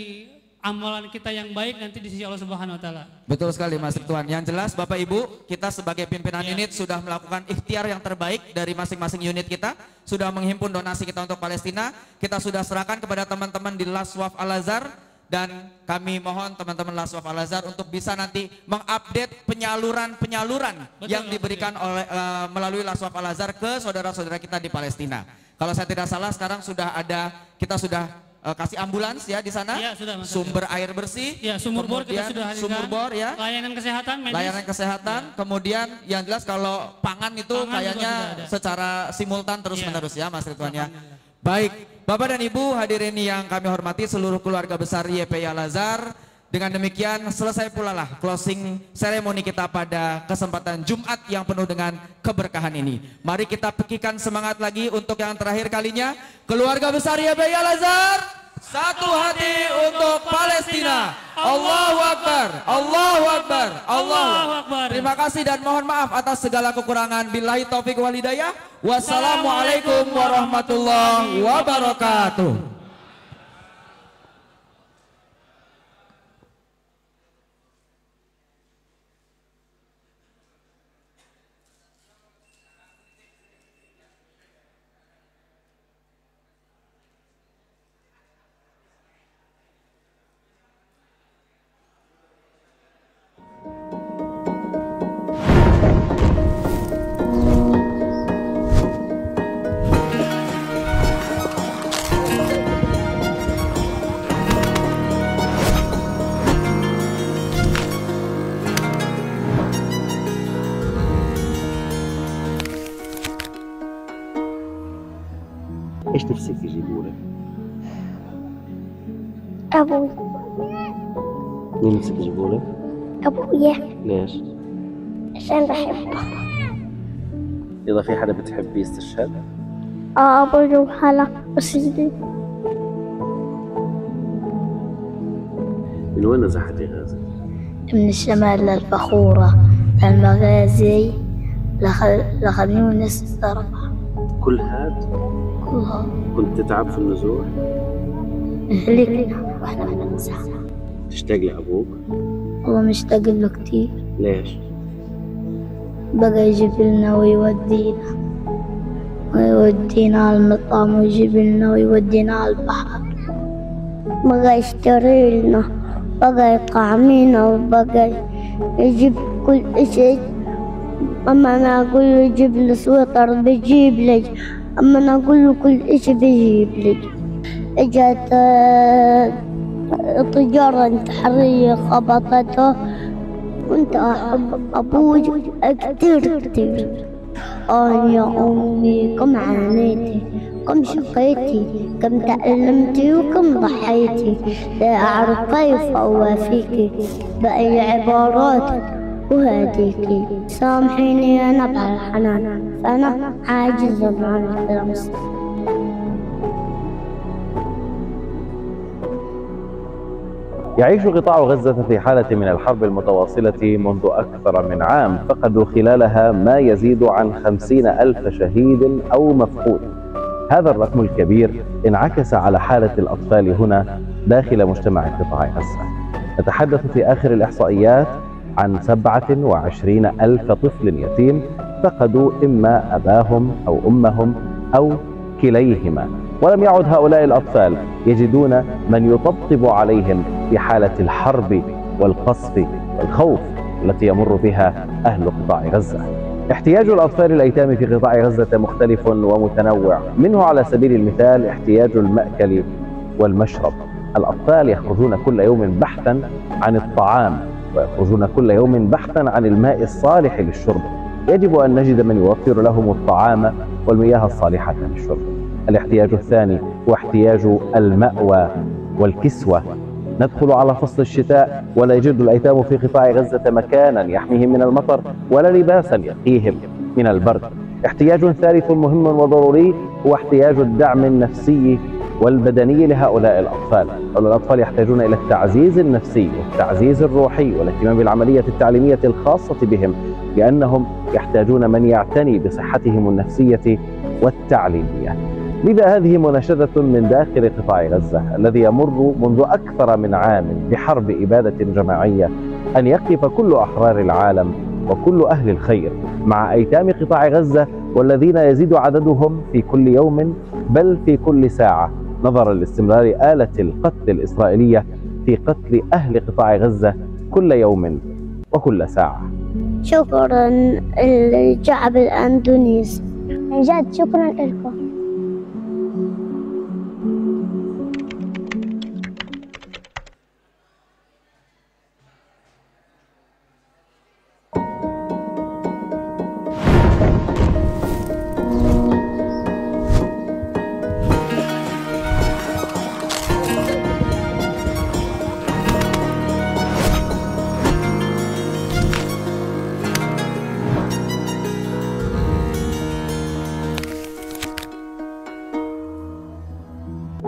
amalan kita yang baik nanti di sisi Allah Subhanahu wa taala. Betul sekali Mas Ridwan. Yang jelas Bapak Ibu, kita sebagai pimpinan unit sudah melakukan ikhtiar yang terbaik dari masing-masing unit kita, sudah menghimpun donasi kita untuk Palestina, kita sudah serahkan kepada teman-teman di Laswaf Al-Azhar, dan kami mohon teman-teman Laswaf Al-Azhar untuk bisa nanti mengupdate penyaluran yang diberikan oleh melalui Laswaf Al-Azhar ke saudara-saudara kita di Palestina. Kalau saya tidak salah sekarang sudah ada, kita sudah kasih ambulans ya di sana, ya, sudah, sumber air bersih, ya, sumur bor kita sudah hadirkan, sumur bor ya, layanan kesehatan medis, layanan kesehatan, ya. Kemudian yang jelas kalau pangan itu kayaknya secara simultan terus menerus ya Mas Ridwan ya. Baik, Bapak dan Ibu hadirin yang kami hormati seluruh keluarga besar YPI Al-Azhar, dengan demikian selesai pula lah closing seremoni kita pada kesempatan Jumat yang penuh dengan keberkahan ini. Mari kita pekikan semangat lagi untuk yang terakhir kalinya. Keluarga besar YPI Al-Azhar, satu hati untuk Palestina. Allahu Akbar, Allahu Akbar, Allahu Akbar. Terima kasih dan mohon maaf atas segala kekurangan. Billahi taufik wal hidayah. Wassalamualaikum warahmatullahi wabarakatuh. أبوي مين نفسك يجيبوا لك؟ أبويا. ليش؟ عشان بحبه. إذا في حدا بتحبيه يستشهد؟ أبوي وخالة وسيدي. من وين نزحتي غازي؟ من الشمال للفخورة المغازي لخان يونس الضربة. كل هاد؟ كل هاد. كنت تتعب في النزوح؟ هلكنا واحنا بنمزح. تشتاق لأبوك؟ والله مشتاق له كتير. ليش؟ بقى يجيب لنا ويودينا على المطعم ويجيب لنا ويودينا على البحر. بقى يشتري لنا، بقى يطعمينا، وبقى يجيب كل إشي. أما أنا أقول له يجيب لي سويتر بيجيب لي، أما أنا أقول له كل إشي بيجيب لي. إجت طيارة انتحارية خبطته، كنت أحب أبوي كتير كتير. يا أمي كم عانيتي، كم شقيتي، كم تألمتي وكم ضحيتي. لا أعرف كيف أوافيكي بأي عبارات أهديكي. سامحيني أنا بهالحنان، فأنا عاجزة عن اللمس. يعيش قطاع غزة في حالة من الحرب المتواصلة منذ أكثر من عام، فقدوا خلالها ما يزيد عن 50,000 شهيد أو مفقود. هذا الرقم الكبير انعكس على حالة الأطفال هنا داخل مجتمع قطاع غزة. نتحدث في آخر الإحصائيات عن 27,000 طفل يتيم فقدوا إما أباهم أو أمهم أو كليهما، ولم يعد هؤلاء الأطفال يجدون من يطبطب عليهم في حالة الحرب والقصف والخوف التي يمر بها أهل قطاع غزة. احتياج الأطفال الأيتام في قطاع غزة مختلف ومتنوع، منه على سبيل المثال احتياج المأكل والمشرب. الأطفال يخرجون كل يوم بحثا عن الطعام، ويخرجون كل يوم بحثا عن الماء الصالح للشرب. يجب أن نجد من يوفر لهم الطعام والمياه الصالحة للشرب. الاحتياج الثاني هو احتياج المأوى والكسوة. ندخل على فصل الشتاء ولا يجد الأيتام في قطاع غزة مكانا يحميهم من المطر ولا لباسا يقيهم من البرد. احتياج ثالث مهم وضروري هو احتياج الدعم النفسي والبدني لهؤلاء الأطفال. الأطفال يحتاجون إلى التعزيز النفسي والتعزيز الروحي والاهتمام بالعملية التعليمية الخاصة بهم، لأنهم يحتاجون من يعتني بصحتهم النفسية والتعليمية. لذا هذه مناشدة من داخل قطاع غزة الذي يمر منذ أكثر من عام بحرب إبادة جماعية، أن يقف كل أحرار العالم وكل أهل الخير مع أيتام قطاع غزة، والذين يزيد عددهم في كل يوم بل في كل ساعة، نظرا لاستمرار آلة القتل الإسرائيلية في قتل أهل قطاع غزة كل يوم وكل ساعة. شكرا الشعب الأندونيسي، عن جد شكرا لكم.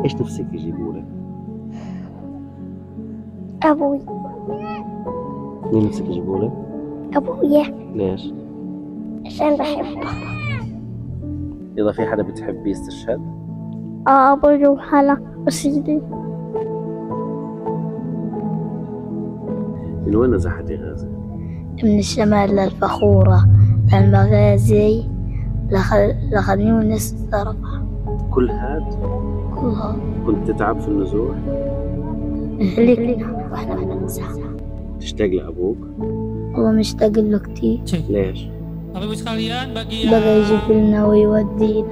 ايش نفسك يجيبوا لك؟ أبوي. مين نفسك يجيبوا لك؟ أبويا. ليش؟ عشان بحبه. إذا في حدا بتحبيه يستشهد؟ أبوي وخالة وسيدي. من وين نزحتي غازي؟ من الشمال للفخورة المغازي لخان يونس الضربة. كل هاد؟ كل هاد. كنت تتعب في النزوح؟ هلكنا واحنا بنمزح. تشتاق لأبوك؟ والله مشتاق له كتير. ليش؟ Bapak Ibu sekalian, bagi بقى يجيب لنا ويودينا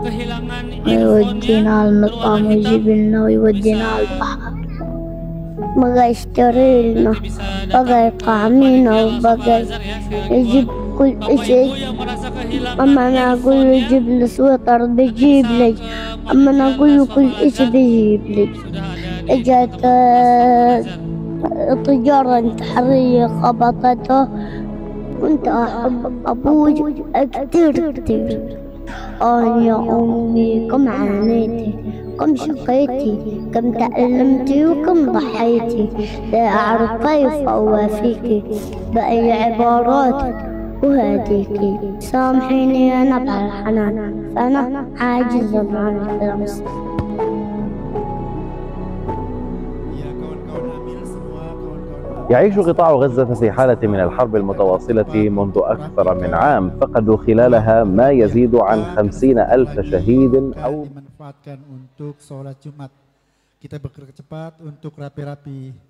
kehilangan على المطعم ويجيب لنا ويودينا على البحر. بقى يشتري لنا، بقى يطعمينا، وبقى يجيب كل إشي. أما أنا أقول له يجيب لي سويتر بيجيب لي، أما أنا أقول له كل إشي بيجيب لي. إجت التجارة الانتحارية خبطته، كنت أحب أبوي كتير كتير. يا أمي كم عانيتي، كم شقيتي، كم تألمتي وكم ضحيتي، لا أعرف كيف أوافيكي بأي عبارات أهاديكي. سامحيني يا نبع الحنان، فأنا عاجز عن اللمس. يعيش قطاع غزة في حالة من الحرب المتواصلة منذ أكثر من عام، فقدوا خلالها ما يزيد عن 50,000 شهيد أو dimanfaatkan untuk sholat Jumat. Kita bekerja cepat untuk rapi-rapi